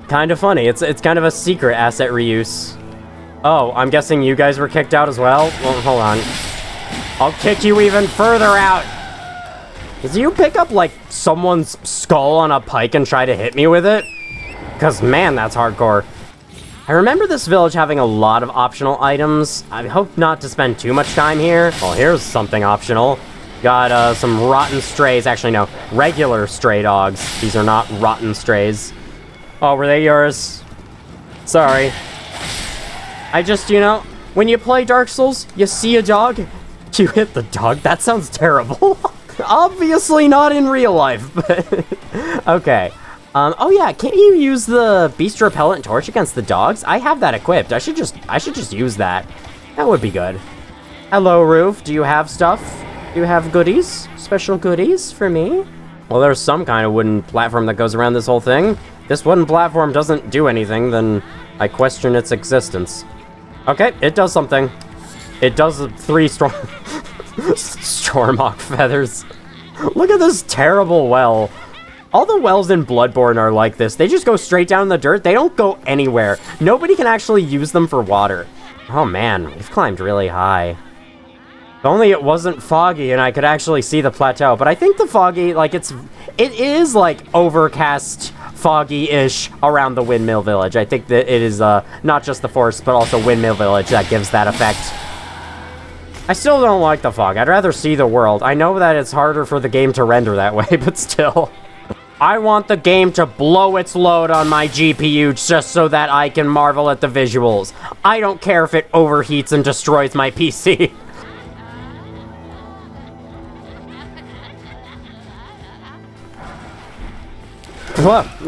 Kind of funny. It's kind of a secret asset reuse. Oh, I'm guessing you guys were kicked out as well? Well, hold on. I'll kick you even further out. Did you pick up, like, someone's skull on a pike and try to hit me with it? Because, man, that's hardcore. I remember this village having a lot of optional items. I hope not to spend too much time here. Well, here's something optional. Got some rotten strays. Actually, no, regular stray dogs. These are not rotten strays. Oh, were they yours? Sorry. I just, when you play Dark Souls, you see a dog, you hit the dog. That sounds terrible. Obviously not in real life, but okay. Oh yeah, can't you use the beast repellent torch against the dogs? I have that equipped. I should just use that. That would be good. Hello, Roof. Do you have stuff? Do you have goodies? Special goodies for me? Well, there's some kind of wooden platform that goes around this whole thing. This wooden platform doesn't do anything, then I question its existence. Okay, it does something. It does 3 Stormhawk feathers. Look at this terrible well. All the wells in Bloodborne are like this. They just go straight down in the dirt. They don't go anywhere. Nobody can actually use them for water. Oh man, we've climbed really high. If only it wasn't foggy and I could actually see the plateau. But I think the foggy, like, it is like overcast, foggy-ish around the Windmill Village. I think that it is not just the forest, but also Windmill Village that gives that effect. I still don't like the fog. I'd rather see the world. I know that it's harder for the game to render that way, but still. I want the game to blow its load on my GPU just so that I can marvel at the visuals. I don't care if it overheats and destroys my PC.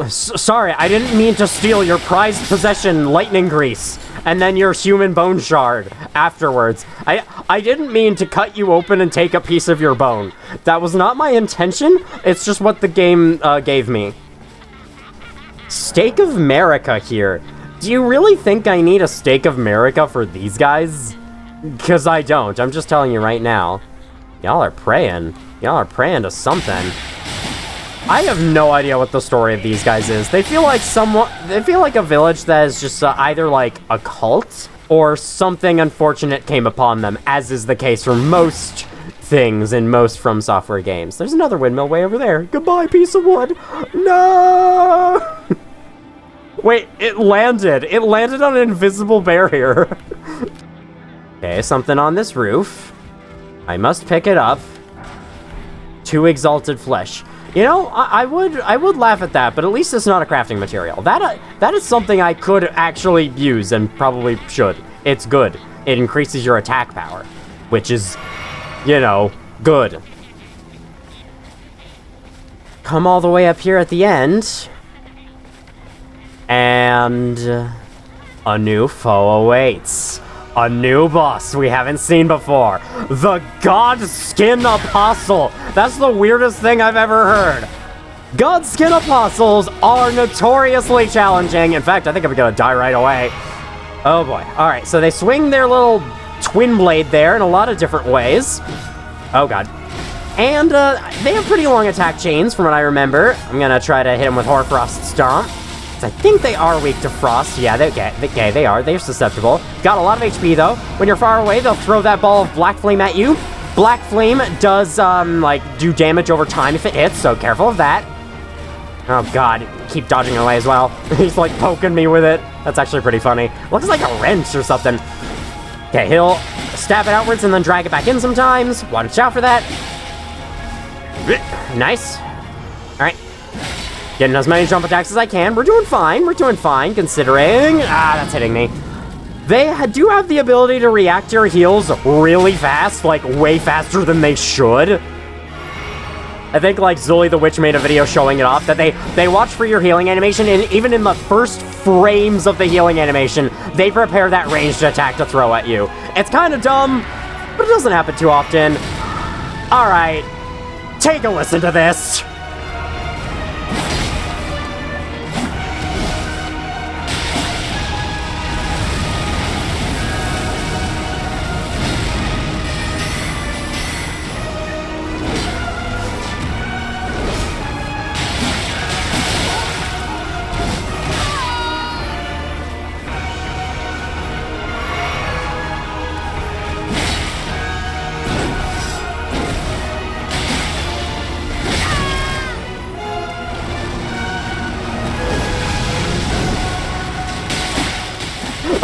Sorry, I didn't mean to steal your prized possession, lightning grease, and then your human bone shard afterwards. I didn't mean to cut you open and take a piece of your bone. That was not my intention. It's just what the game gave me. Steak of America here. Do you really think I need a Steak of America for these guys? Because I don't. I'm just telling you right now. Y'all are praying. Y'all are praying to something. I have no idea what the story of these guys is. They feel like a village that is just either like a cult or something unfortunate came upon them, as is the case for most things in most From Software games. There's another windmill way over there. Goodbye, piece of wood. No! Wait, it landed. It landed on an invisible barrier. Okay, something on this roof. I must pick it up. 2 exalted flesh. You know, I would laugh at that, but at least it's not a crafting material. That is something I could actually use and probably should. It's good. It increases your attack power, which is, you know, good. Come all the way up here at the end, and a new foe awaits. A new boss we haven't seen before. The Godskin Apostle. That's the weirdest thing I've ever heard. Godskin Apostles are notoriously challenging. In fact, I think I'm gonna die right away. Oh boy. Alright, so they swing their little twin blade there in a lot of different ways. Oh god. And they have pretty long attack chains from what I remember. I'm gonna try to hit them with Hoarfrost Stomp. I think they are weak to frost. Yeah, they are. They're susceptible. Got a lot of HP, though. When you're far away, they'll throw that ball of Black Flame at you. Black Flame does, like, do damage over time if it hits, so careful of that. Oh, God. Keep dodging away as well. He's, like, poking me with it. That's actually pretty funny. Looks like a wrench or something. Okay, he'll stab it outwards and then drag it back in sometimes. Watch out for that. Nice. All right. Getting as many jump attacks as I can. We're doing fine, considering... Ah, that's hitting me. They do have the ability to react to your heals really fast, like, way faster than they should. I think, like, Zully the Witch made a video showing it off, that they watch for your healing animation, and even in the first frames of the healing animation, they prepare that ranged attack to throw at you. It's kind of dumb, but it doesn't happen too often. Alright, take a listen to this.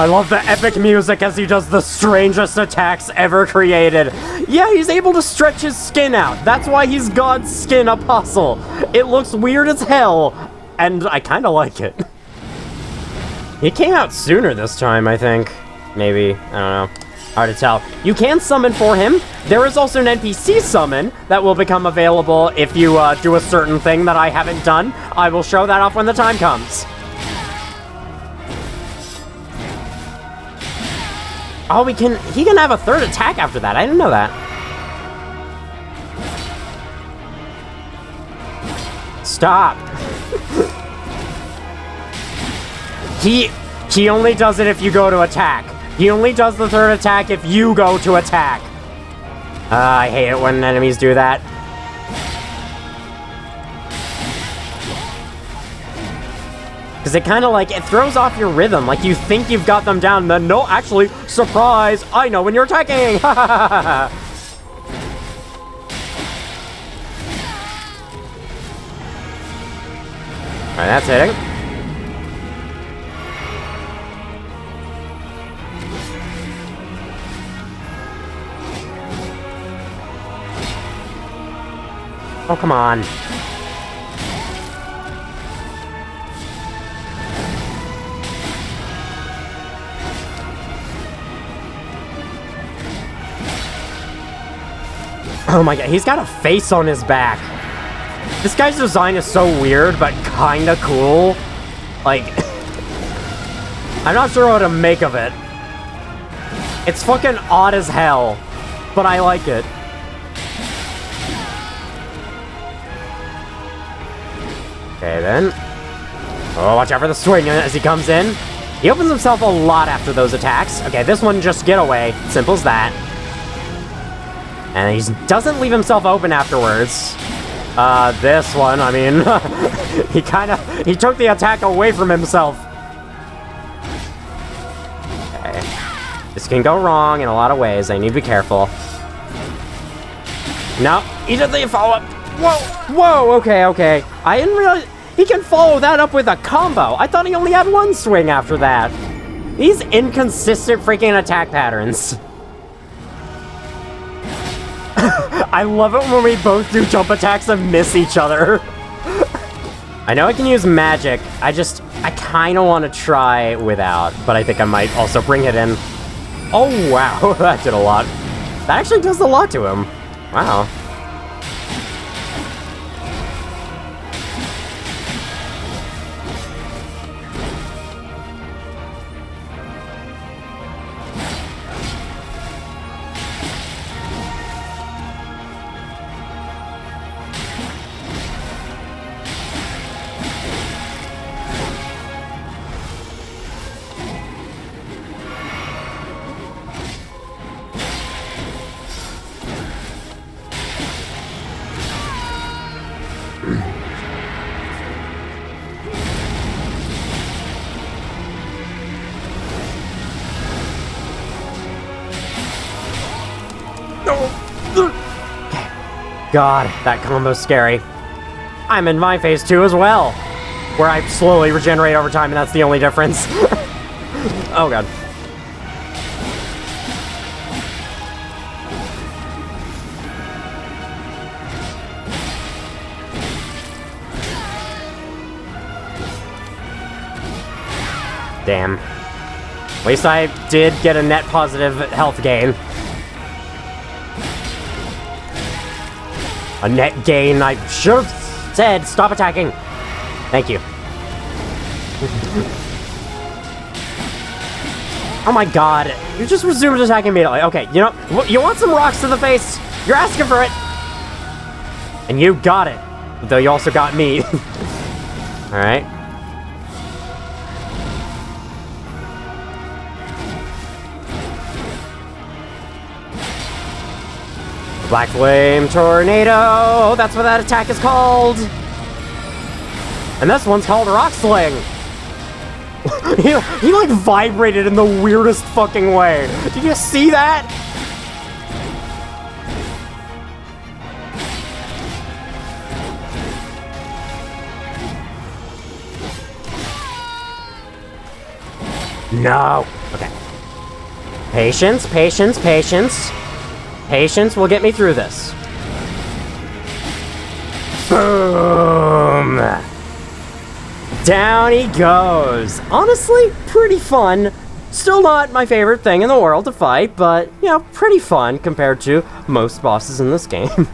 I love the epic music as he does the strangest attacks ever created. Yeah, he's able to stretch his skin out. That's why he's Godskin Apostle. It looks weird as hell, and I kind of like it. He came out sooner this time, I think. Maybe. I don't know. Hard to tell. You can summon for him. There is also an NPC summon that will become available if you do a certain thing that I haven't done. I will show that off when the time comes. Oh, he can have a third attack after that. I didn't know that. Stop. He only does it if you go to attack. He only does the third attack if you go to attack. I hate it when enemies do that. Because it kind of like, it throws off your rhythm. Like, you think you've got them down, then no, actually, surprise, I know when you're attacking! Alright, that's hitting. Oh, come on. Oh my god, he's got a face on his back. This guy's design is so weird, but kinda cool. Like, I'm not sure what to make of it. It's fucking odd as hell, but I like it. Okay, then. Oh, watch out for the swing as he comes in. He opens himself a lot after those attacks. Okay, this one, just get away. Simple as that. And he doesn't leave himself open afterwards. This one, I mean, he took the attack away from himself. Okay. This can go wrong in a lot of ways. I need to be careful. No, he did the follow-up. Whoa, okay. I didn't realize he can follow that up with a combo. I thought he only had one swing after that. These inconsistent freaking attack patterns. I love it when we both do jump attacks and miss each other. I know I can use magic. I kind of want to try without, but I think I might also bring it in. Oh, wow. That did a lot. That actually does a lot to him. Wow. God, that combo's scary. I'm in my phase 2 as well, where I slowly regenerate over time, and that's the only difference. Oh god. Damn. At least I did get a net positive health gain. A net gain, I should have said, stop attacking. Thank you. Oh my god, you just resumed attacking immediately. Okay, you know, you want some rocks to the face? You're asking for it. And you got it. Though you also got me. Alright. Black Flame Tornado! That's what that attack is called! And this one's called Rock Sling! he like vibrated in the weirdest fucking way. Did you see that? No! Okay. Patience, patience, patience. Patience will get me through this. Boom! Down he goes. Honestly, pretty fun. Still not my favorite thing in the world to fight, but, you know, pretty fun compared to most bosses in this game.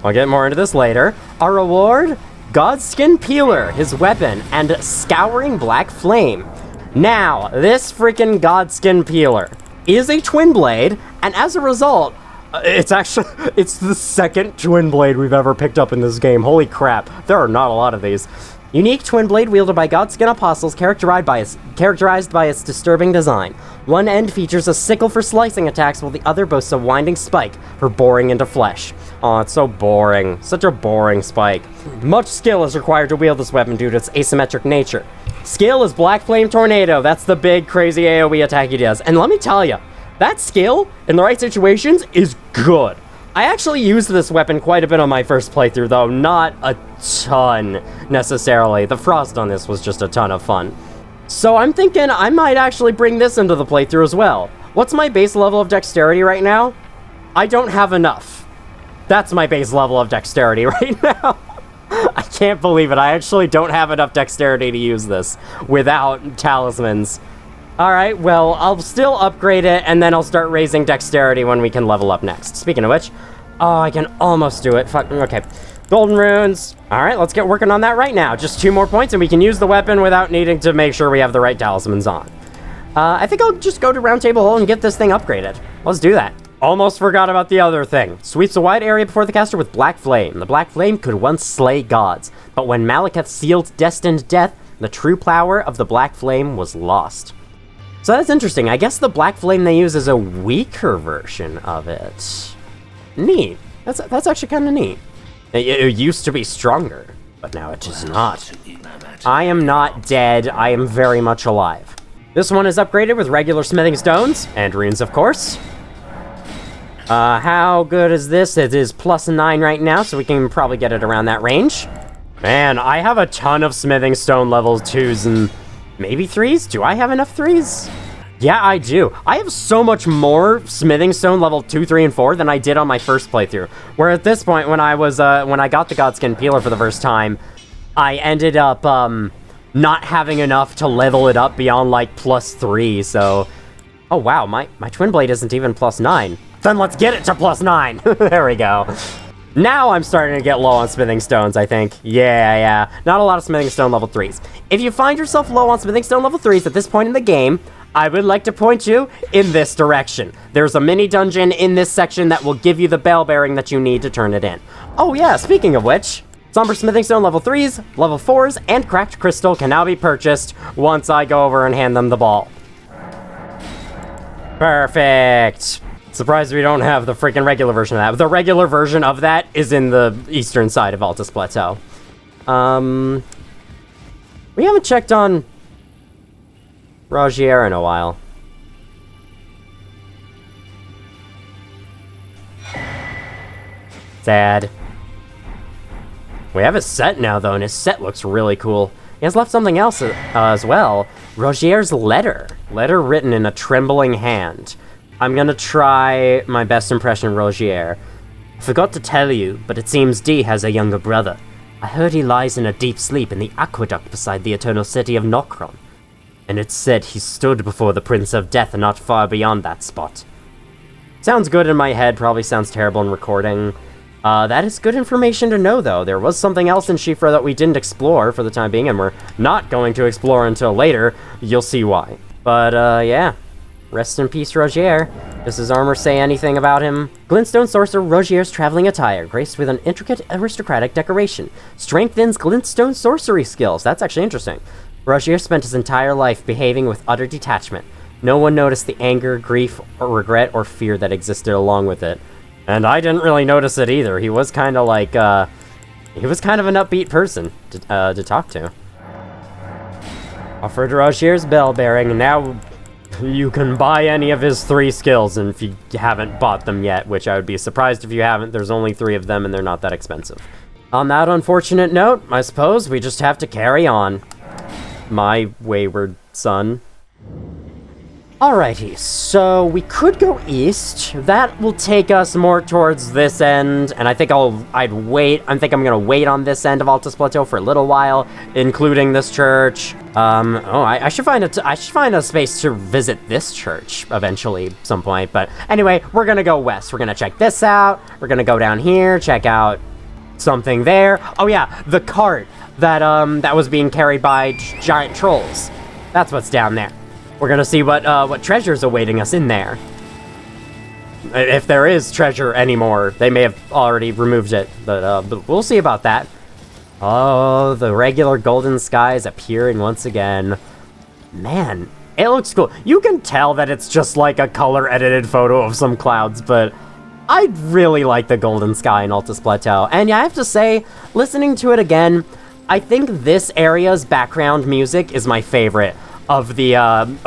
I'll get more into this later. Our reward? Godskin Peeler, his weapon, and Scouring Black Flame. Now, this freaking Godskin Peeler is a twin blade, and as a result, it's the second twin blade we've ever picked up in this game. Holy crap, there are not a lot of these. Unique twin blade wielded by Godskin Apostles characterized by its disturbing design. One end features a sickle for slicing attacks, while the other boasts a winding spike for boring into flesh. Oh, it's so boring. Such a boring spike. Much skill is required to wield this weapon due to its asymmetric nature. Skill is Black Flame Tornado. That's the big, crazy AoE attack he does. And let me tell you, that skill, in the right situations, is good. I actually used this weapon quite a bit on my first playthrough, though not a ton, necessarily. The frost on this was just a ton of fun. So I'm thinking I might actually bring this into the playthrough as well. What's my base level of dexterity right now? I don't have enough. That's my base level of dexterity right now. I can't believe it. I actually don't have enough dexterity to use this without talismans. Alright, well, I'll still upgrade it, and then I'll start raising dexterity when we can level up next. Speaking of which, oh, I can almost do it. Fuck, okay. Golden runes. Alright, let's get working on that right now. Just 2 more points, and we can use the weapon without needing to make sure we have the right talismans on. I think I'll just go to Roundtable Hold and get this thing upgraded. Let's do that. Almost forgot about the other thing. Sweeps a wide area before the caster with Black Flame. The Black Flame could once slay gods, but when Malekith sealed destined death, the true power of the Black Flame was lost. So that's interesting. I guess the Black Flame they use is a weaker version of it. Neat. That's actually kind of neat. It used to be stronger, but now it is not. I am not dead. I am very much alive. This one is upgraded with regular smithing stones, and runes, of course. How good is this? It is +9 right now, so we can probably get it around that range. Man, I have a ton of smithing stone level 2s and maybe 3s? Do I have enough 3s? Yeah, I do. I have so much more smithing stone level 2, 3, and 4 than I did on my first playthrough. Where at this point, when I got the Godskin Peeler for the first time, I ended up, not having enough to level it up beyond, like, +3, so... Oh, wow, my twin blade isn't even +9. Then let's get it to +9! There we go. Now I'm starting to get low on smithing stones, I think. Yeah. Not a lot of smithing stone level 3s. If you find yourself low on smithing stone level 3s at this point in the game, I would like to point you in this direction. There's a mini dungeon in this section that will give you the bell bearing that you need to turn it in. Oh yeah, speaking of which, Somber Smithing Stone level 3s, level 4s, and Cracked Crystal can now be purchased once I go over and hand them the ball. Perfect. Surprised we don't have the freaking regular version of that. The regular version of that is in the eastern side of Altus Plateau. We haven't checked on Rogier in a while. Sad. We have his set now, though, and his set looks really cool. He has left something else as well. Rogier's letter. Letter written in a trembling hand. I'm gonna try my best impression of Rogier. I forgot to tell you, but it seems D has a younger brother. I heard he lies in a deep sleep in the aqueduct beside the eternal city of Nokron. And it's said he stood before the Prince of Death not far beyond that spot. Sounds good in my head, probably sounds terrible in recording. That is good information to know, though. There was something else in Shifra that we didn't explore for the time being, and we're not going to explore until later. You'll see why. But, yeah. Rest in peace, Rogier. Does his armor say anything about him? Glintstone Sorcerer Rogier's traveling attire, graced with an intricate aristocratic decoration, strengthens Glintstone sorcery skills. That's actually interesting. Rogier spent his entire life behaving with utter detachment. No one noticed the anger, grief, or regret, or fear that existed along with it. And I didn't really notice it either. He was kind of like, he was kind of an upbeat person to talk to. Offered Rogier's bell bearing, and now you can buy any of his 3 skills, and if you haven't bought them yet, which I would be surprised if you haven't, there's only 3 of them, and they're not that expensive. On that unfortunate note, I suppose we just have to carry on. My wayward son. Alrighty, so we could go east. That will take us more towards this end, and I think I'd wait. I think I'm gonna wait on this end of Altus Plateau for a little while, including this church. I should find a space to visit this church eventually, some point. But anyway, we're gonna go west. We're gonna check this out. We're gonna go down here, check out something there. Oh yeah, the cart that was being carried by giant trolls. That's what's down there. We're gonna see what treasure's awaiting us in there. If there is treasure anymore. They may have already removed it, but we'll see about that. Oh, the regular golden sky is appearing once again. Man, it looks cool. You can tell that it's just like a color-edited photo of some clouds, but I really like the golden sky in Altus Plateau. And yeah, I have to say, listening to it again, I think this area's background music is my favorite of the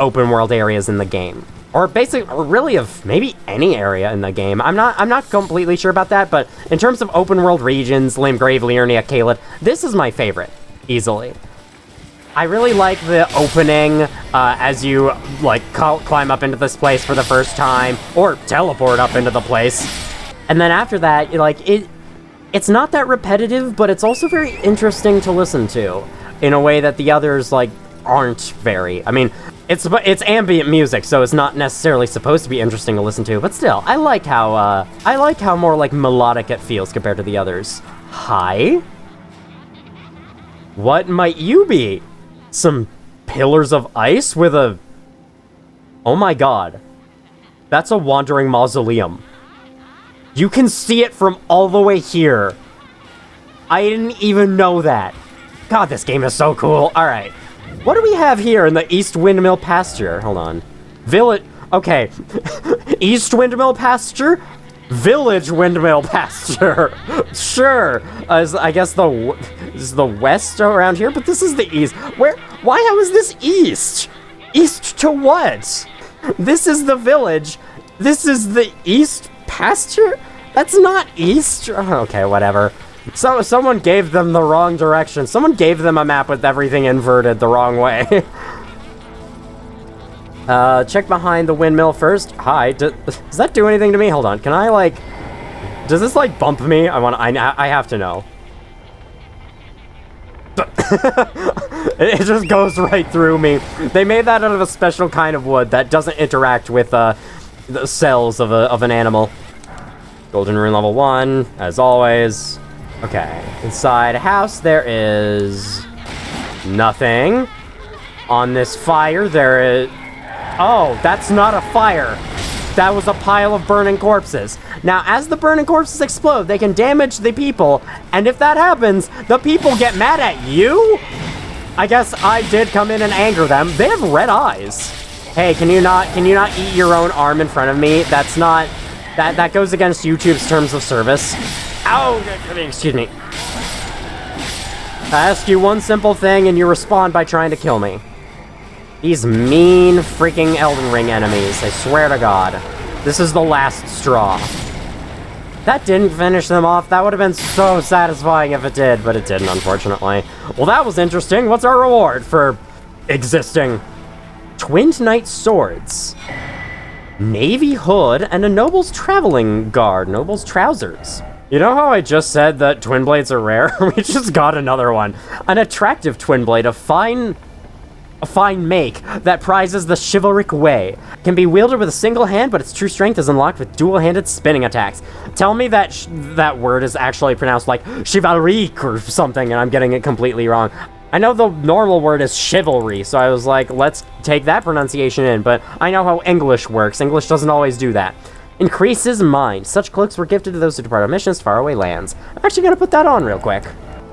open world areas in the game, or really of maybe any area in the game. I'm not completely sure about that, but in terms of open world regions, Limgrave, Liurnia, Caelid, this is my favorite, easily. I really like the opening as you like climb up into this place for the first time, or teleport up into the place, and then after that, it's not that repetitive, but it's also very interesting to listen to in a way that the others aren't very. I mean, it's ambient music, so it's not necessarily supposed to be interesting to listen to, but still, I like how more melodic it feels compared to the others. Hi? What might you be? Some pillars of ice with a... Oh my god. That's a wandering mausoleum. You can see it from all the way here. I didn't even know that. God, this game is so cool. Alright. What do we have here in the East Windmill pasture? Hold on. Okay. East Windmill pasture? Village Windmill pasture. Sure. I guess is the west around here, but this is the east. How is this east? East to what? This is the village. This is the east pasture? That's not east. Okay, whatever. So someone gave them the wrong direction. Someone gave them a map with everything inverted the wrong way. Check behind the windmill first. Hi, does that do anything to me? Hold on, can I does this bump me? I have to know. It just goes right through me. They made that out of a special kind of wood that doesn't interact with the cells of an animal. Golden rune level 1, as always. Okay, inside a house there is nothing. On this fire there is... Oh, that's not a fire. That was a pile of burning corpses. Now, as the burning corpses explode, they can damage the people, and if that happens, the people get mad at you? I guess I did come in and anger them. They have red eyes. Hey, can you not eat your own arm in front of me? That's not... That goes against YouTube's terms of service. Ow! Excuse me. I ask you one simple thing, and you respond by trying to kill me. These mean freaking Elden Ring enemies, I swear to God. This is the last straw. That didn't finish them off. That would have been so satisfying if it did, but it didn't, unfortunately. Well, that was interesting. What's our reward for existing? Twinned Knight Swords. Navy hood and a noble's traveling guard, noble's trousers. You know how I just said that twin blades are rare? We just got another one. An attractive twin blade, a fine make that prizes the chivalric way. Can be wielded with a single hand, but its true strength is unlocked with dual-handed spinning attacks. Tell me that that word is actually pronounced like chivalrique or something, and I'm getting it completely wrong. I know the normal word is chivalry, so I was like, let's take that pronunciation in, but I know how English works. English doesn't always do that. Increases mind. Such cloaks were gifted to those who depart on missions to faraway lands. I'm actually gonna put that on real quick.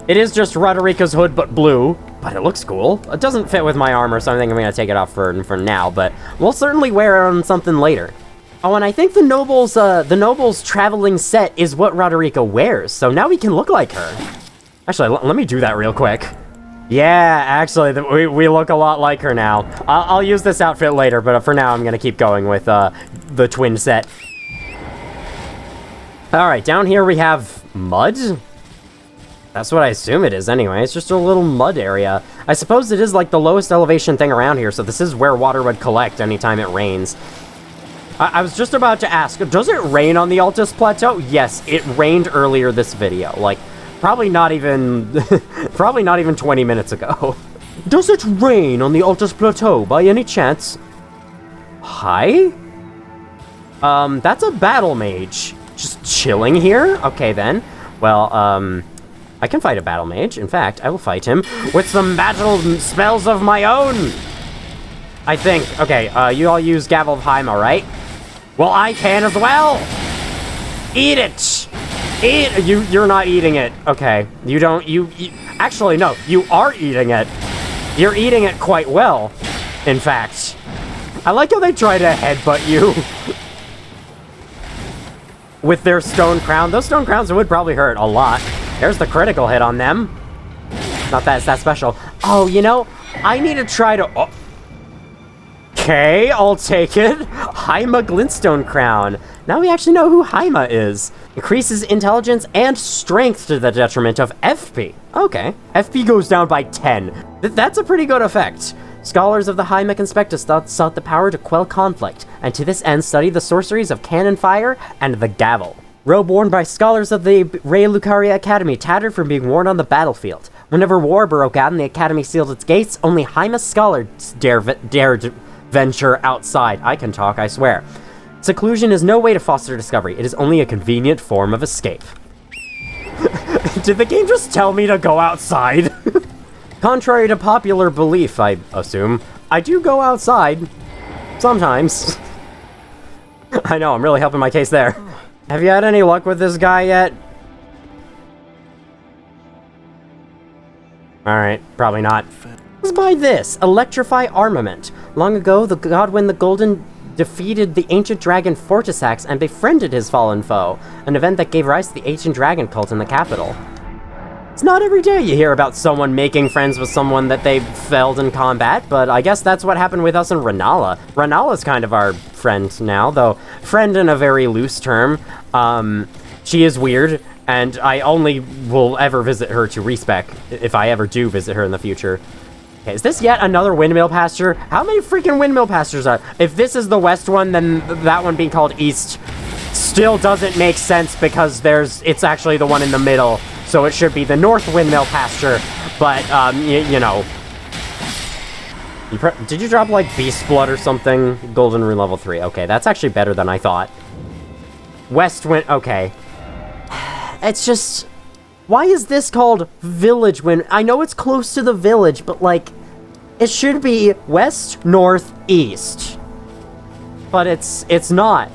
It is just Roderica's hood, but blue, but it looks cool. It doesn't fit with my armor, so I think I'm gonna take it off for now, but we'll certainly wear it on something later. Oh, and I think the noble's traveling set is what Roderica wears, so now we can look like her. Actually, let me do that real quick. Yeah, actually, we look a lot like her now. I'll use this outfit later, but for now, I'm gonna keep going with the twin set. All right, down here we have mud. That's what I assume it is anyway. It's just a little mud area. I suppose it is like the lowest elevation thing around here, so this is where water would collect anytime it rains. I was just about to ask, does it rain on the Altus Plateau? Yes, it rained earlier this video. Like, probably not even 20 minutes ago. Does it rain on the Altus Plateau by any chance? Hi? That's a battle mage. Just chilling here? Okay, then. Well, I can fight a battle mage. In fact, I will fight him with some battle spells of my own. I think. Okay, you all use Gavel of Haima, right? Well, I can as well. Eat it. Eat. You're not eating it. Okay. You don't. Actually, no. You are eating it. You're eating it quite well. In fact, I like how they try to headbutt you with their stone crown. Those stone crowns would probably hurt a lot. There's the critical hit on them. Not that it's that special. Oh, you know, I need to try to... Oh. Okay, I'll take it. Haima Glintstone Crown. Now we actually know who Haima is. Increases intelligence and strength to the detriment of FP. Okay. FP goes down by 10. That's a pretty good effect. Scholars of the Haima Conspectus sought the power to quell conflict, and to this end studied the sorceries of cannon fire and the gavel. Robe worn by scholars of the Rey Lucaria Academy, tattered from being worn on the battlefield. Whenever war broke out and the Academy sealed its gates, only Haima scholars dared venture outside. I can talk, I swear. Seclusion is no way to foster discovery. It is only a convenient form of escape. Did the game just tell me to go outside? Contrary to popular belief, I assume, I do go outside. Sometimes. I know, I'm really helping my case there. Have you had any luck with this guy yet? Alright, probably not. Let's buy this. Electrify Armament. Long ago, the Godwin the Golden defeated the ancient dragon Fortisax and befriended his fallen foe, an event that gave rise to the ancient dragon cult in the capital. It's not every day you hear about someone making friends with someone that they felled in combat, but I guess that's what happened with us in Renala. Renala's kind of our friend now, though friend in a very loose term. She is weird, and I only will ever visit her to respec, if I ever do visit her in the future. Okay, is this yet another windmill pasture? How many freaking windmill pastures are... If this is the west one, then that one being called east still doesn't make sense because it's actually the one in the middle. So it should be the north windmill pasture. But, you know. Did you drop, like, Beast Blood or something? Golden Rune level 3. Okay, that's actually better than I thought. West Wind... Okay. It's just... Why is this called Village Wind? I know it's close to the village, but, like, it should be west, north, east. But it's not.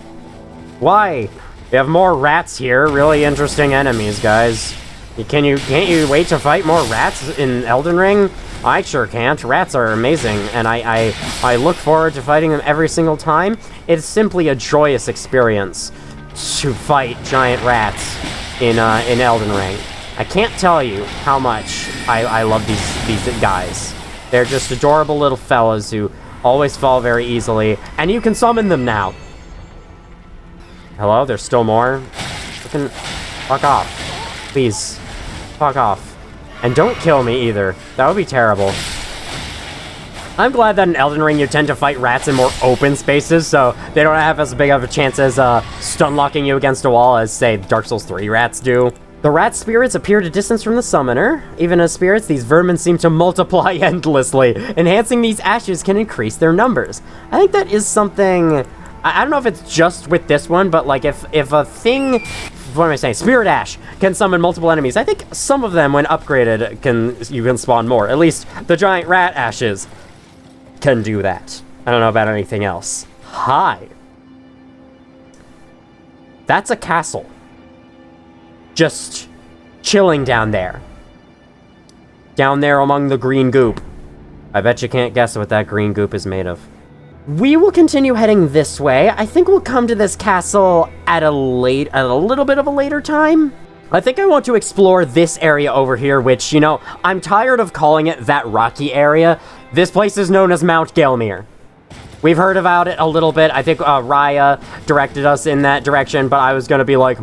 Why? We have more rats here. Really interesting enemies, guys. Can't you wait to fight more rats in Elden Ring? I sure can't. Rats are amazing, and I look forward to fighting them every single time. It's simply a joyous experience to fight giant rats in Elden Ring. I can't tell you how much I love these guys. They're just adorable little fellas who always fall very easily, and you can summon them now. Hello? There's still more? Fucking fuck off. Please. Fuck off. And don't kill me either. That would be terrible. I'm glad that in Elden Ring you tend to fight rats in more open spaces, so they don't have as big of a chance as stun-locking you against a wall as, say, Dark Souls 3 rats do. The rat spirits appear at a distance from the summoner. Even as spirits, these vermin seem to multiply endlessly. Enhancing these ashes can increase their numbers. I think that is something... I don't know if it's just with this one, but like if a thing... What am I saying? Spirit Ash can summon multiple enemies. I think some of them, when upgraded, you can spawn more. At least the giant rat ashes can do that. I don't know about anything else. Hi. That's a castle. Just chilling down there. Down there among the green goop. I bet you can't guess what that green goop is made of. We will continue heading this way. I think we'll come to this castle at a little bit of a later time. I think I want to explore this area over here, which, you know, I'm tired of calling it that rocky area. This place is known as Mount Gelmir, We've heard about it a little bit. I think Raya directed us in that direction, but I was going to be like,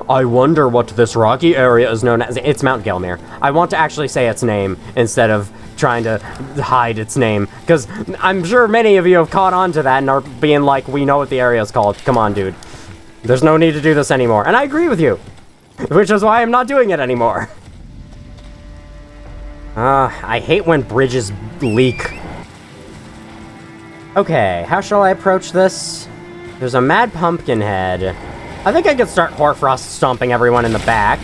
I wonder what this rocky area is known as. It's Mount Gelmir. I want to actually say its name instead of trying to hide its name, because I'm sure many of you have caught on to that and are being like, we know what the area is called. Come on, dude. There's no need to do this anymore. And I agree with you, which is why I'm not doing it anymore. I hate when bridges leak. Okay, how shall I approach this? There's a mad pumpkin head. I think I could start Hoarfrost stomping everyone in the back.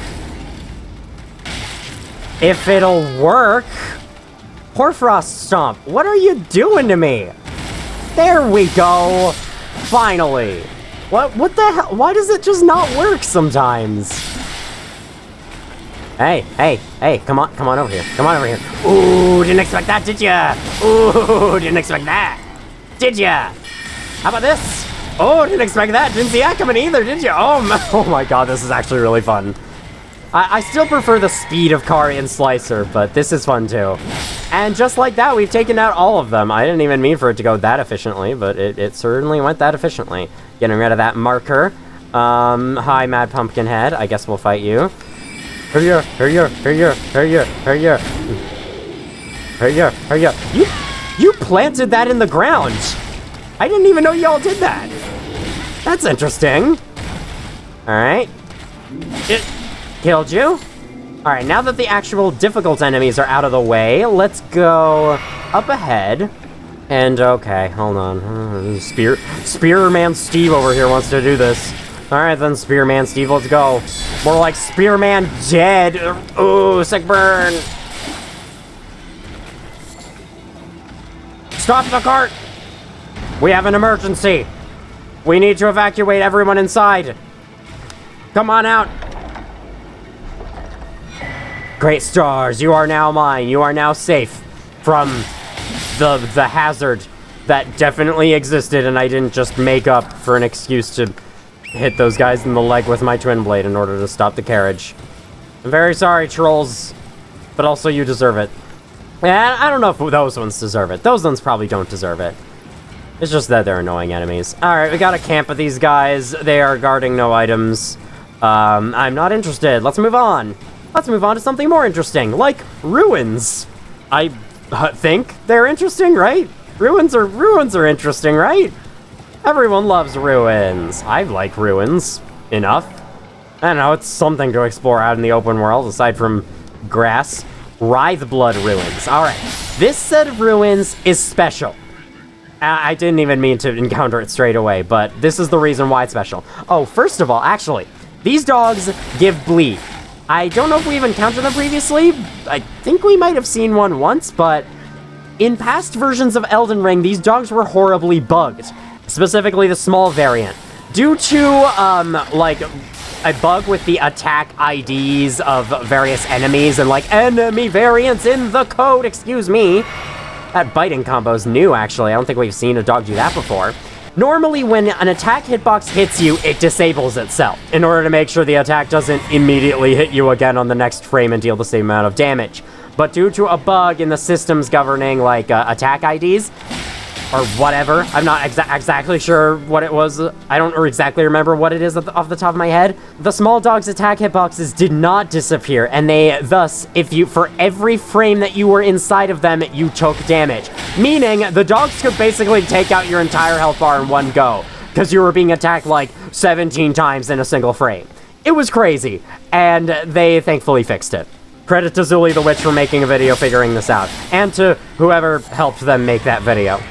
If it'll work. Hoarfrost stomp, what are you doing to me? There we go. Finally. What the hell? Why does it just not work sometimes? Hey, come on over here. Come on over here. Ooh, didn't expect that, did ya? Ooh, didn't expect that. Did ya? How about this? Oh, didn't expect that. Didn't see that coming either, did ya? Oh my god, this is actually really fun. I still prefer the speed of Kari and Slicer, but this is fun too. And just like that, we've taken out all of them. I didn't even mean for it to go that efficiently, but it certainly went that efficiently. Getting rid of that marker. Hi, Mad Pumpkinhead. I guess we'll fight you. Hurry. You planted that in the ground. I didn't even know y'all did that. That's interesting. Alright. It killed you. Alright, now that the actual difficult enemies are out of the way, let's go up ahead. And, okay, hold on. Spearman Steve over here wants to do this. Alright then, Spearman Steve, let's go. More like Spearman dead. Ooh, sick burn. Stop the cart! We have an emergency. We need to evacuate everyone inside. Come on out. Great stars, you are now mine. You are now safe from the hazard that definitely existed, and I didn't just make up for an excuse to hit those guys in the leg with my twin blade in order to stop the carriage. I'm very sorry, trolls, but also you deserve it. Yeah, I don't know if those ones deserve it. Those ones probably don't deserve it. It's just that they're annoying enemies. Alright, we got a camp of these guys. They are guarding no items. I'm not interested. Let's move on. Let's move on to something more interesting, like ruins. I think they're interesting, right? Ruins are interesting, right? Everyone loves ruins. I like ruins enough. I don't know, it's something to explore out in the open world aside from grass. Writhe-blood ruins. Alright, this set of ruins is special. I didn't even mean to encounter it straight away, but this is the reason why it's special. Oh, first of all, actually, these dogs give bleed. I don't know if we've encountered them previously. I think we might have seen one once, but in past versions of Elden Ring, these dogs were horribly bugged. Specifically the small variant. Due to, like, a bug with the attack IDs of various enemies and, like, enemy variants in the code, excuse me. That biting combo's new, actually. I don't think we've seen a dog do that before. Normally, when an attack hitbox hits you, it disables itself in order to make sure the attack doesn't immediately hit you again on the next frame and deal the same amount of damage. But due to a bug in the systems governing, like, attack IDs, or whatever, I'm not exactly sure what it was. I don't exactly remember what it is off the top of my head. The small dog's attack hitboxes did not disappear, and they thus, for every frame that you were inside of them, you took damage. Meaning, the dogs could basically take out your entire health bar in one go, because you were being attacked like 17 times in a single frame. It was crazy, and they thankfully fixed it. Credit to Zuli the Witch for making a video figuring this out, and to whoever helped them make that video.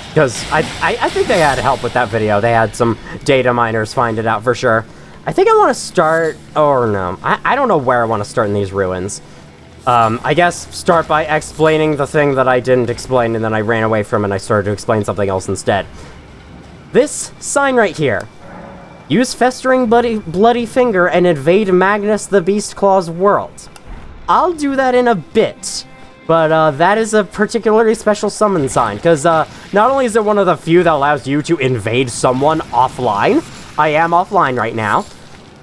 Because I think they had help with that video. They had some data miners find it out for sure. I think I want to start... or no. I don't know where I want to start in these ruins. I guess start by explaining the thing that I didn't explain and then I ran away from and I started to explain something else instead. This sign right here. Use Festering Bloody Finger and invade Magnus the Beastclaw's world. I'll do that in a bit. But that is a particularly special summon sign, because not only is it one of the few that allows you to invade someone offline, I am offline right now,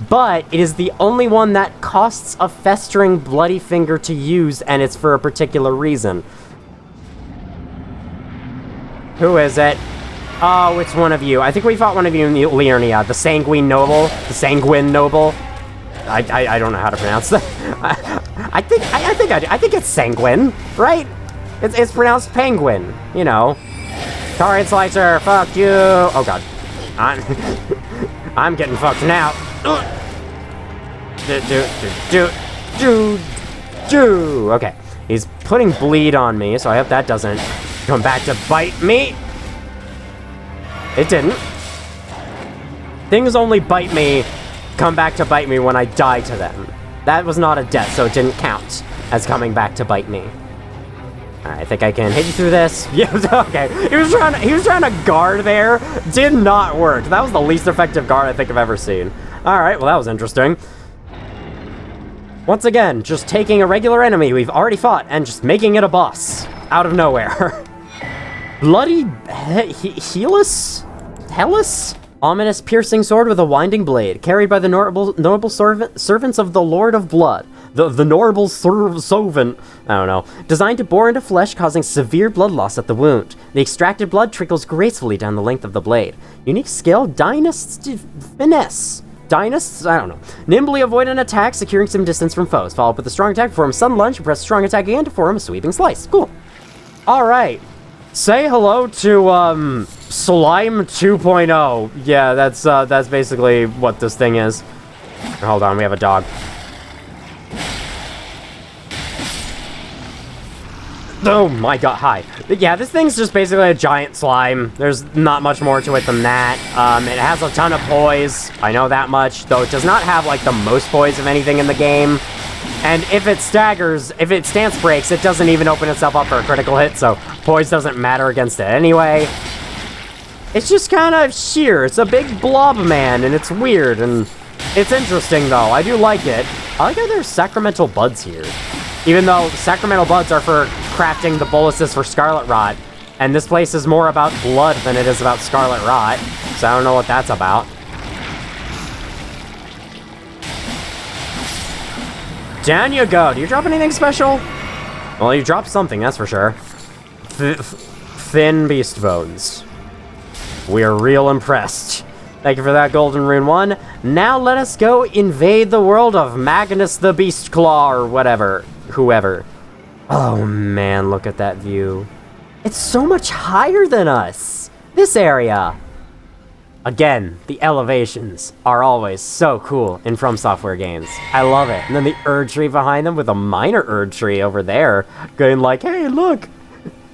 but it is the only one that costs a Festering Bloody Finger to use, and it's for a particular reason. Who is it? Oh, it's one of you. I think we fought one of you in Liurnia, the Sanguine Noble. The Sanguine Noble. I don't know how to pronounce that. I think it's Sanguine, right? It's pronounced penguin, you know. Torrid Slicer, fuck you. Oh god. I'm getting fucked now. Okay. He's putting bleed on me, so I hope that doesn't come back to bite me. It didn't. Things only come back to bite me when I die to them. That was not a death, so it didn't count as coming back to bite me. Alright, I think I can hit you through this. Yeah, okay. He was trying to guard there. Did not work. That was the least effective guard I think I've ever seen. Alright, well that was interesting. Once again, just taking a regular enemy we've already fought and just making it a boss. Out of nowhere. Bloody Helus? Ominous piercing sword with a winding blade, carried by the noble servants of the Lord of Blood. The noble servant, I don't know. Designed to bore into flesh, causing severe blood loss at the wound. The extracted blood trickles gracefully down the length of the blade. Unique skill, Finesse. Dynasts? I don't know. Nimbly avoid an attack, securing some distance from foes. Follow up with a strong attack, perform a sudden lunge, press a strong attack again to perform a sweeping slice. Cool. Alright. Say hello to, Slime 2.0. Yeah, that's basically what this thing is. Hold on, we have a dog. Oh my god, hi. Yeah, this thing's just basically a giant slime. There's not much more to it than that. It has a ton of poise. I know that much, though it does not have, like, the most poise of anything in the game. And if it stance breaks, it doesn't even open itself up for a critical hit, so poise doesn't matter against it anyway. It's just kind of sheer. It's a big blob man, and it's weird, and it's interesting, though. I do like it. I like how there's sacramental buds here. Even though sacramental buds are for crafting the boluses for Scarlet Rot, and this place is more about blood than it is about Scarlet Rot, so I don't know what that's about. Down you go. Do you drop anything special? Well, you dropped something, that's for sure. Thin beast bones. We are real impressed. Thank you for that, Golden Rune 1. Now let us go invade the world of Magnus the Beast Claw, or whatever. Whoever. Oh man, look at that view. It's so much higher than us. This area. Again, the elevations are always so cool in From Software games. I love it. And then the Erd Tree behind them with a minor Erd Tree over there going like, hey, look,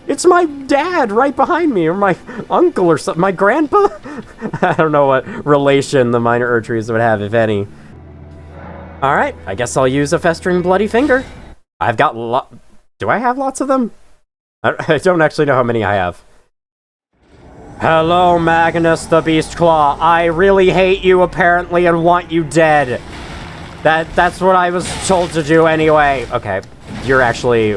it's my dad right behind me, or my uncle or something, my grandpa? I don't know what relation the minor Erd Trees would have, if any. Alright, I guess I'll use a Festering Bloody Finger. I've got do I have lots of them? I don't actually know how many I have. Hello, Magnus the Beast Claw. I really hate you, apparently, and want you dead. That's what I was told to do anyway. Okay, you're actually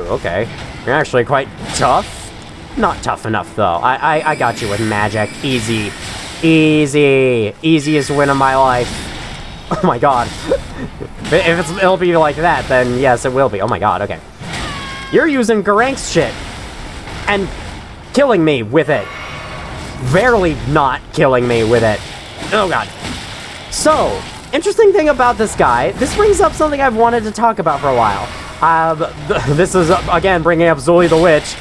quite tough. Not tough enough, though. I got you with magic. Easy. Easiest win of my life. Oh my god. If it'll be like that, then yes, it will be. Oh my god, okay. You're using Garank's shit. And killing me with it. Barely not killing me with it. Oh god. So, interesting thing about this guy, this brings up something I've wanted to talk about for a while. This is, again, bringing up Zully the Witch.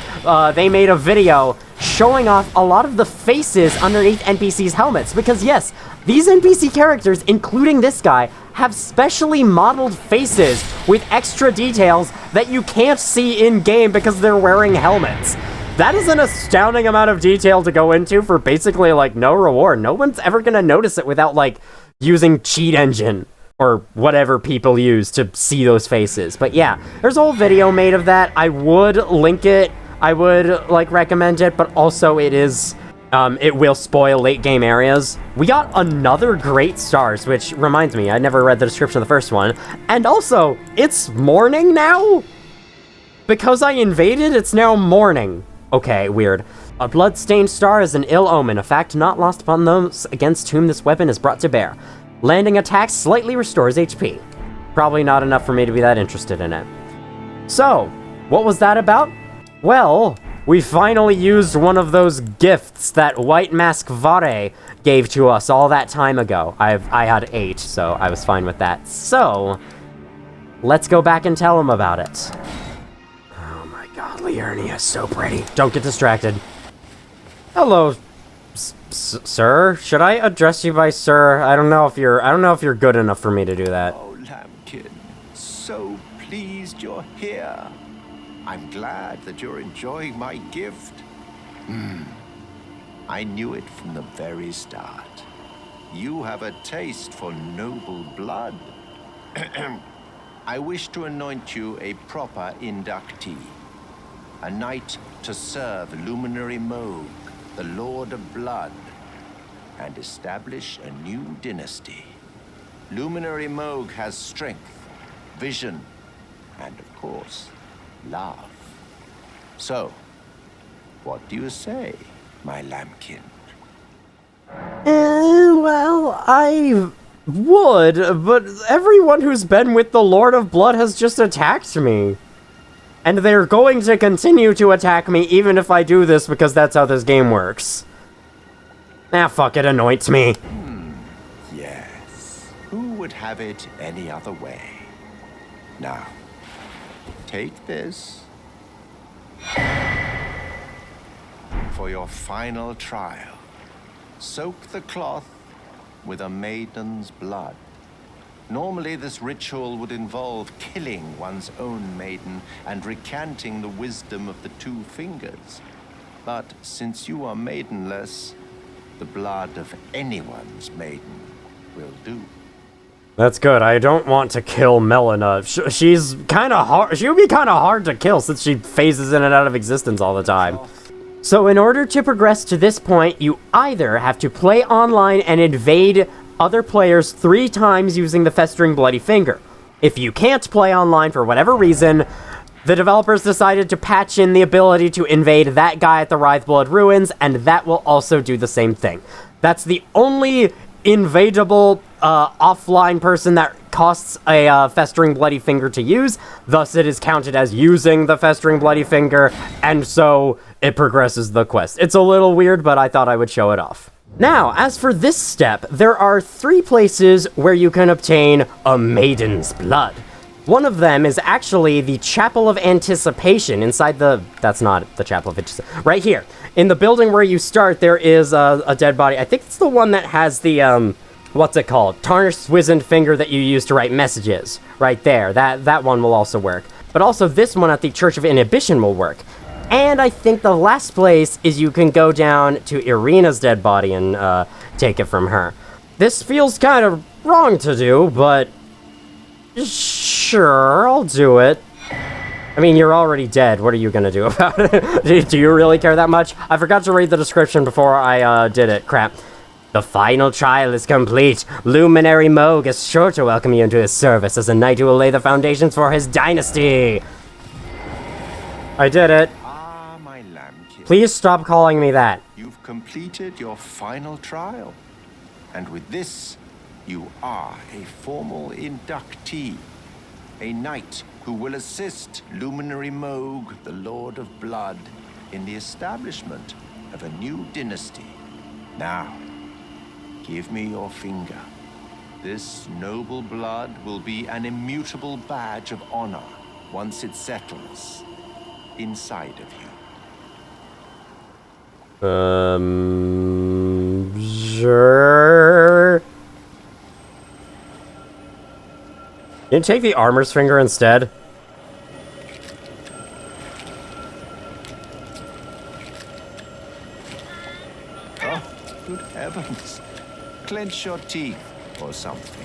They made a video showing off a lot of the faces underneath NPCs' helmets. Because yes, these NPC characters, including this guy, have specially modeled faces with extra details that you can't see in-game because they're wearing helmets. That is an astounding amount of detail to go into for basically, like, no reward. No one's ever gonna notice it without, like, using Cheat Engine or whatever people use to see those faces. But yeah, there's a whole video made of that. I would link it. I would, like, recommend it, but also it is, it will spoil late game areas. We got another Great Stars, which reminds me, I never read the description of the first one. And also, it's morning now? Because I invaded, it's now morning. Okay, weird. A blood-stained star is an ill omen, a fact not lost upon those against whom this weapon is brought to bear. Landing attacks slightly restores HP. Probably not enough for me to be that interested in it. So, what was that about? Well, We finally used one of those gifts that White Mask Vare gave to us all that time ago. I had 8, so I was fine with that. So, let's go back and tell him about it. Oh my god, Liurnia is so pretty. Don't get distracted. Hello, sir. Should I address you by sir? I don't know if you're good enough for me to do that. Oh, Lambkin, so pleased you're here. I'm glad that you're enjoying my gift. I knew it from the very start. You have a taste for noble blood. I wish to anoint you a proper inductee. A knight to serve Luminary Moog, the Lord of Blood, and establish a new dynasty. Luminary Moog has strength, vision, and of course, love. So, what do you say, my lambkin? Well, I would, but everyone who's been with the Lord of Blood has just attacked me. And they're going to continue to attack me even if I do this because that's how this game works. Ah, fuck it, anoint me. Yes. Who would have it any other way? Now, take this for your final trial. Soak the cloth with a maiden's blood. Normally, this ritual would involve killing one's own maiden and recanting the wisdom of the 2 fingers. But since you are maidenless, the blood of anyone's maiden will do. That's good. I don't want to kill Melina. She's kind of hard. She would be kind of hard to kill since she phases in and out of existence all the time. So in order to progress to this point, you either have to play online and invade other players 3 times using the Festering Bloody Finger. If you can't play online for whatever reason, the developers decided to patch in the ability to invade that guy at the Wraithblood Ruins, and that will also do the same thing. That's the only invadable offline person that costs a Festering Bloody Finger to use, thus it is counted as using the Festering Bloody Finger, and so it progresses the quest. It's a little weird, but I thought I would show it off. Now, as for this step, there are 3 places where you can obtain a Maiden's Blood. One of them is actually the Chapel of Anticipation inside the... That's not the Chapel of Anticipation. Right here. In the building where you start, there is a dead body. I think it's the one that has the, what's it called? Tarnished wizened finger that you use to write messages. Right there. That one will also work. But also this one at the Church of Inhibition will work. And I think the last place is you can go down to Irina's dead body and take it from her. This feels kind of wrong to do, but sure, I'll do it. I mean, you're already dead. What are you gonna do about it? Do you really care that much? I forgot to read the description before I did it. Crap. The final trial is complete. Luminary Moog is sure to welcome you into his service as a knight who will lay the foundations for his dynasty. I did it. My lambkin. Please stop calling me that. You've completed your final trial. And with this, you are a formal inductee. A knight who will assist Luminary Moog, the Lord of Blood, in the establishment of a new dynasty. Now, give me your finger. This noble blood will be an immutable badge of honor once it settles inside of you. Sure. Can you take the armor's finger instead? Oh, good heavens. Clench your teeth or something.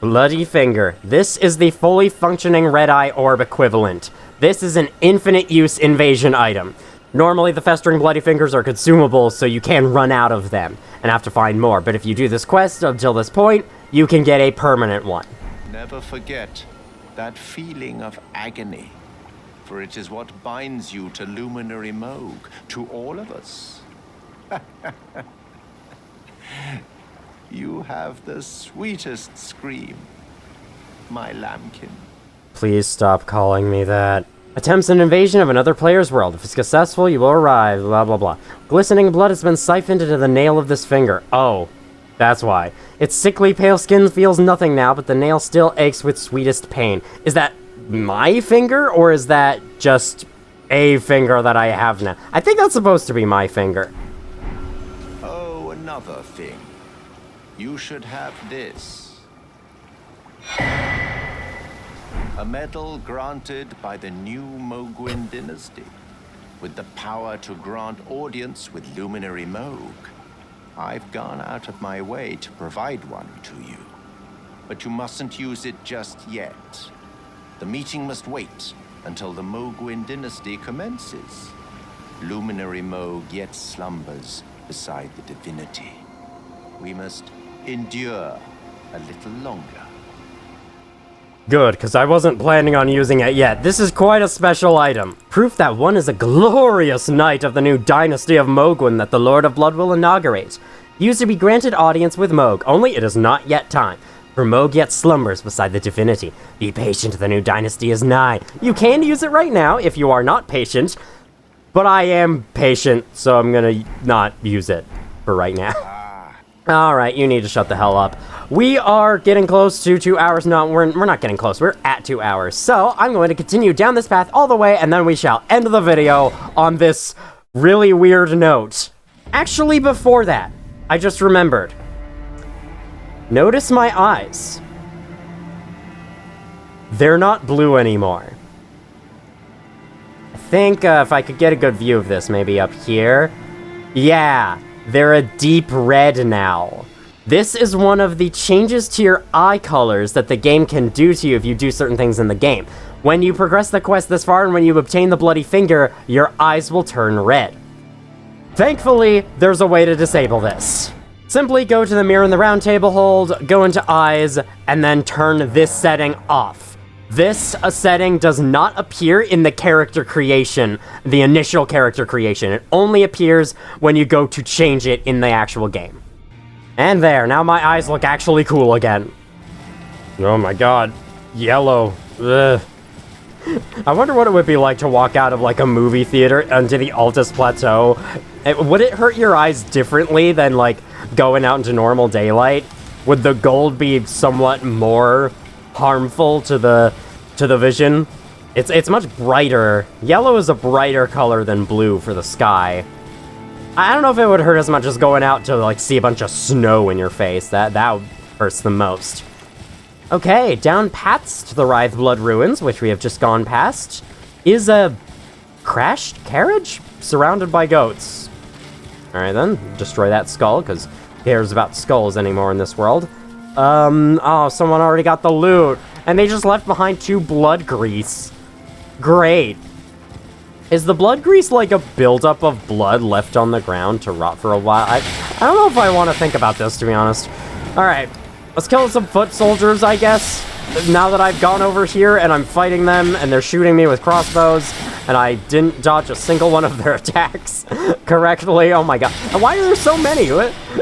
Bloody Finger. This is the fully functioning Red Eye Orb equivalent. This is an infinite use invasion item. Normally the Festering Bloody Fingers are consumable, so you can run out of them and have to find more, but if you do this quest until this point, you can get a permanent one. Never forget that feeling of agony, for it is what binds you to Luminary Moog, to all of us. You have the sweetest scream. my lambkin. Please stop calling me that. Attempts an invasion of another player's world. If it's successful, you will arrive, blah blah blah. Glistening blood has been siphoned into the nail of this finger. Oh, that's why. Its sickly pale skin feels nothing now, but the nail still aches with sweetest pain. Is that my finger, or is that just a finger that I have now? I think that's supposed to be my finger. Oh, another thing. You should have this. A medal granted by the new Mohgwyn dynasty, with the power to grant audience with Luminary Mohg. I've gone out of my way to provide one to you, but you mustn't use it just yet. The meeting must wait until the Mohgwyn dynasty commences. Luminary Mohg yet slumbers beside the divinity. We must endure a little longer. Good, because I wasn't planning on using it yet. This is quite a special item. Proof that one is a glorious knight of the new dynasty of Mohgwyn that the Lord of Blood will inaugurate. Used to be granted audience with Mohg, only it is not yet time. For Mohg yet slumbers beside the divinity. Be patient, the new dynasty is nigh. You can use it right now if you are not patient, but I am patient, so I'm gonna not use it for right now. Alright, you need to shut the hell up. We are getting close to 2 hours. No, we're not getting close. We're at 2 hours. So, I'm going to continue down this path all the way, and then we shall end the video on this really weird note. Actually, before that, I just remembered. Notice my eyes. They're not blue anymore. I think if I could get a good view of this, maybe up here. Yeah. They're a deep red now. This is one of the changes to your eye colors that the game can do to you if you do certain things in the game. When you progress the quest this far and when you obtain the bloody finger, your eyes will turn red. Thankfully, there's a way to disable this. Simply go to the mirror in the Roundtable Hold, go into eyes, and then turn this setting off. This setting does not appear in the character creation, the initial character creation. It only appears when you go to change it in the actual game. And there, now my eyes look actually cool again. Oh my god, yellow. Ugh. I wonder what it would be like to walk out of like a movie theater into the Altus Plateau. Would it hurt your eyes differently than like going out into normal daylight? Would the gold be somewhat more harmful to the vision? It's much brighter. Yellow is a brighter color than blue for the sky. I don't know if it would hurt as much as going out to like see a bunch of snow in your face. That hurts the most. Okay, down paths to the Writhe Blood Ruins, which we have just gone past, is a crashed carriage surrounded by goats. Alright then, destroy that skull, because who cares about skulls anymore in this world. Oh, someone already got the loot. And they just left behind 2 blood grease. Great. Is the blood grease like a buildup of blood left on the ground to rot for a while? I don't know if I want to think about this, to be honest. Alright, let's kill some foot soldiers, I guess. Now that I've gone over here and I'm fighting them and they're shooting me with crossbows and I didn't dodge a single one of their attacks correctly. Oh my god. And why are there so many?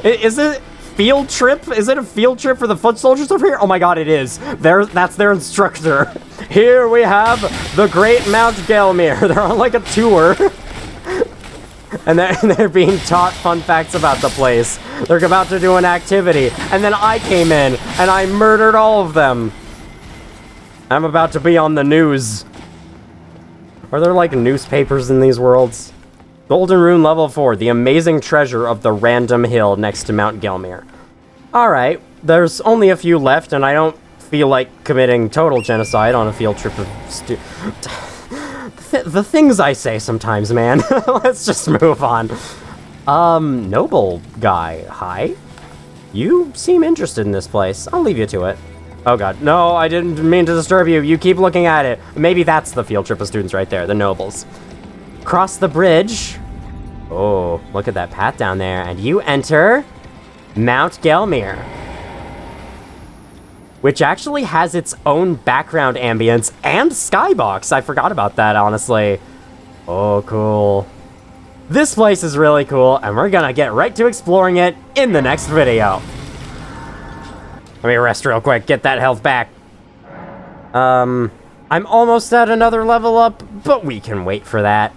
Is it field trip? Is it a field trip for the foot soldiers over here? Oh my god, it is. That's their instructor. Here we have the Great Mount Gelmir. They're on like a tour. And they're being taught fun facts about the place. They're about to do an activity. And then I came in and I murdered all of them. I'm about to be on the news. Are there like newspapers in these worlds? Golden Rune level 4, the amazing treasure of the random hill next to Mount Gelmir. Alright, there's only a few left, and I don't feel like committing total genocide on a field trip of the things I say sometimes, man. Let's just move on. Noble guy, hi? You seem interested in this place. I'll leave you to it. Oh god, no, I didn't mean to disturb you. You keep looking at it. Maybe that's the field trip of students right there, the nobles. Cross the bridge. Oh, look at that path down there. And you enter Mount Gelmir, which actually has its own background ambience and skybox. I forgot about that, honestly. Oh, cool. This place is really cool, and we're gonna get right to exploring it in the next video. Let me rest real quick, get that health back. I'm almost at another level up, but we can wait for that.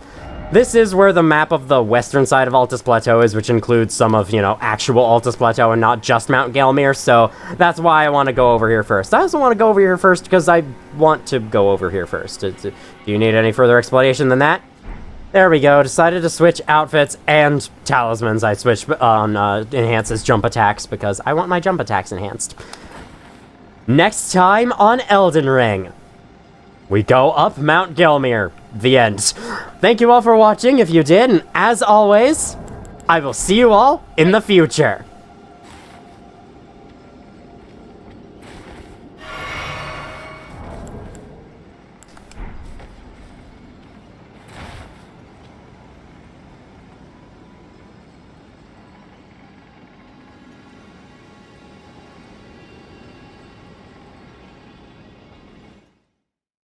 This is where the map of the western side of Altus Plateau is, which includes some of, actual Altus Plateau and not just Mount Gelmir, so that's why I want to go over here first. I also want to go over here first because I want to go over here first. Do you need any further explanation than that? There we go. Decided to switch outfits and talismans. I switched on enhances jump attacks because I want my jump attacks enhanced. Next time on Elden Ring, we go up Mount Gelmir. The end. Thank you all for watching if you did, and as always, I will see you all in the future.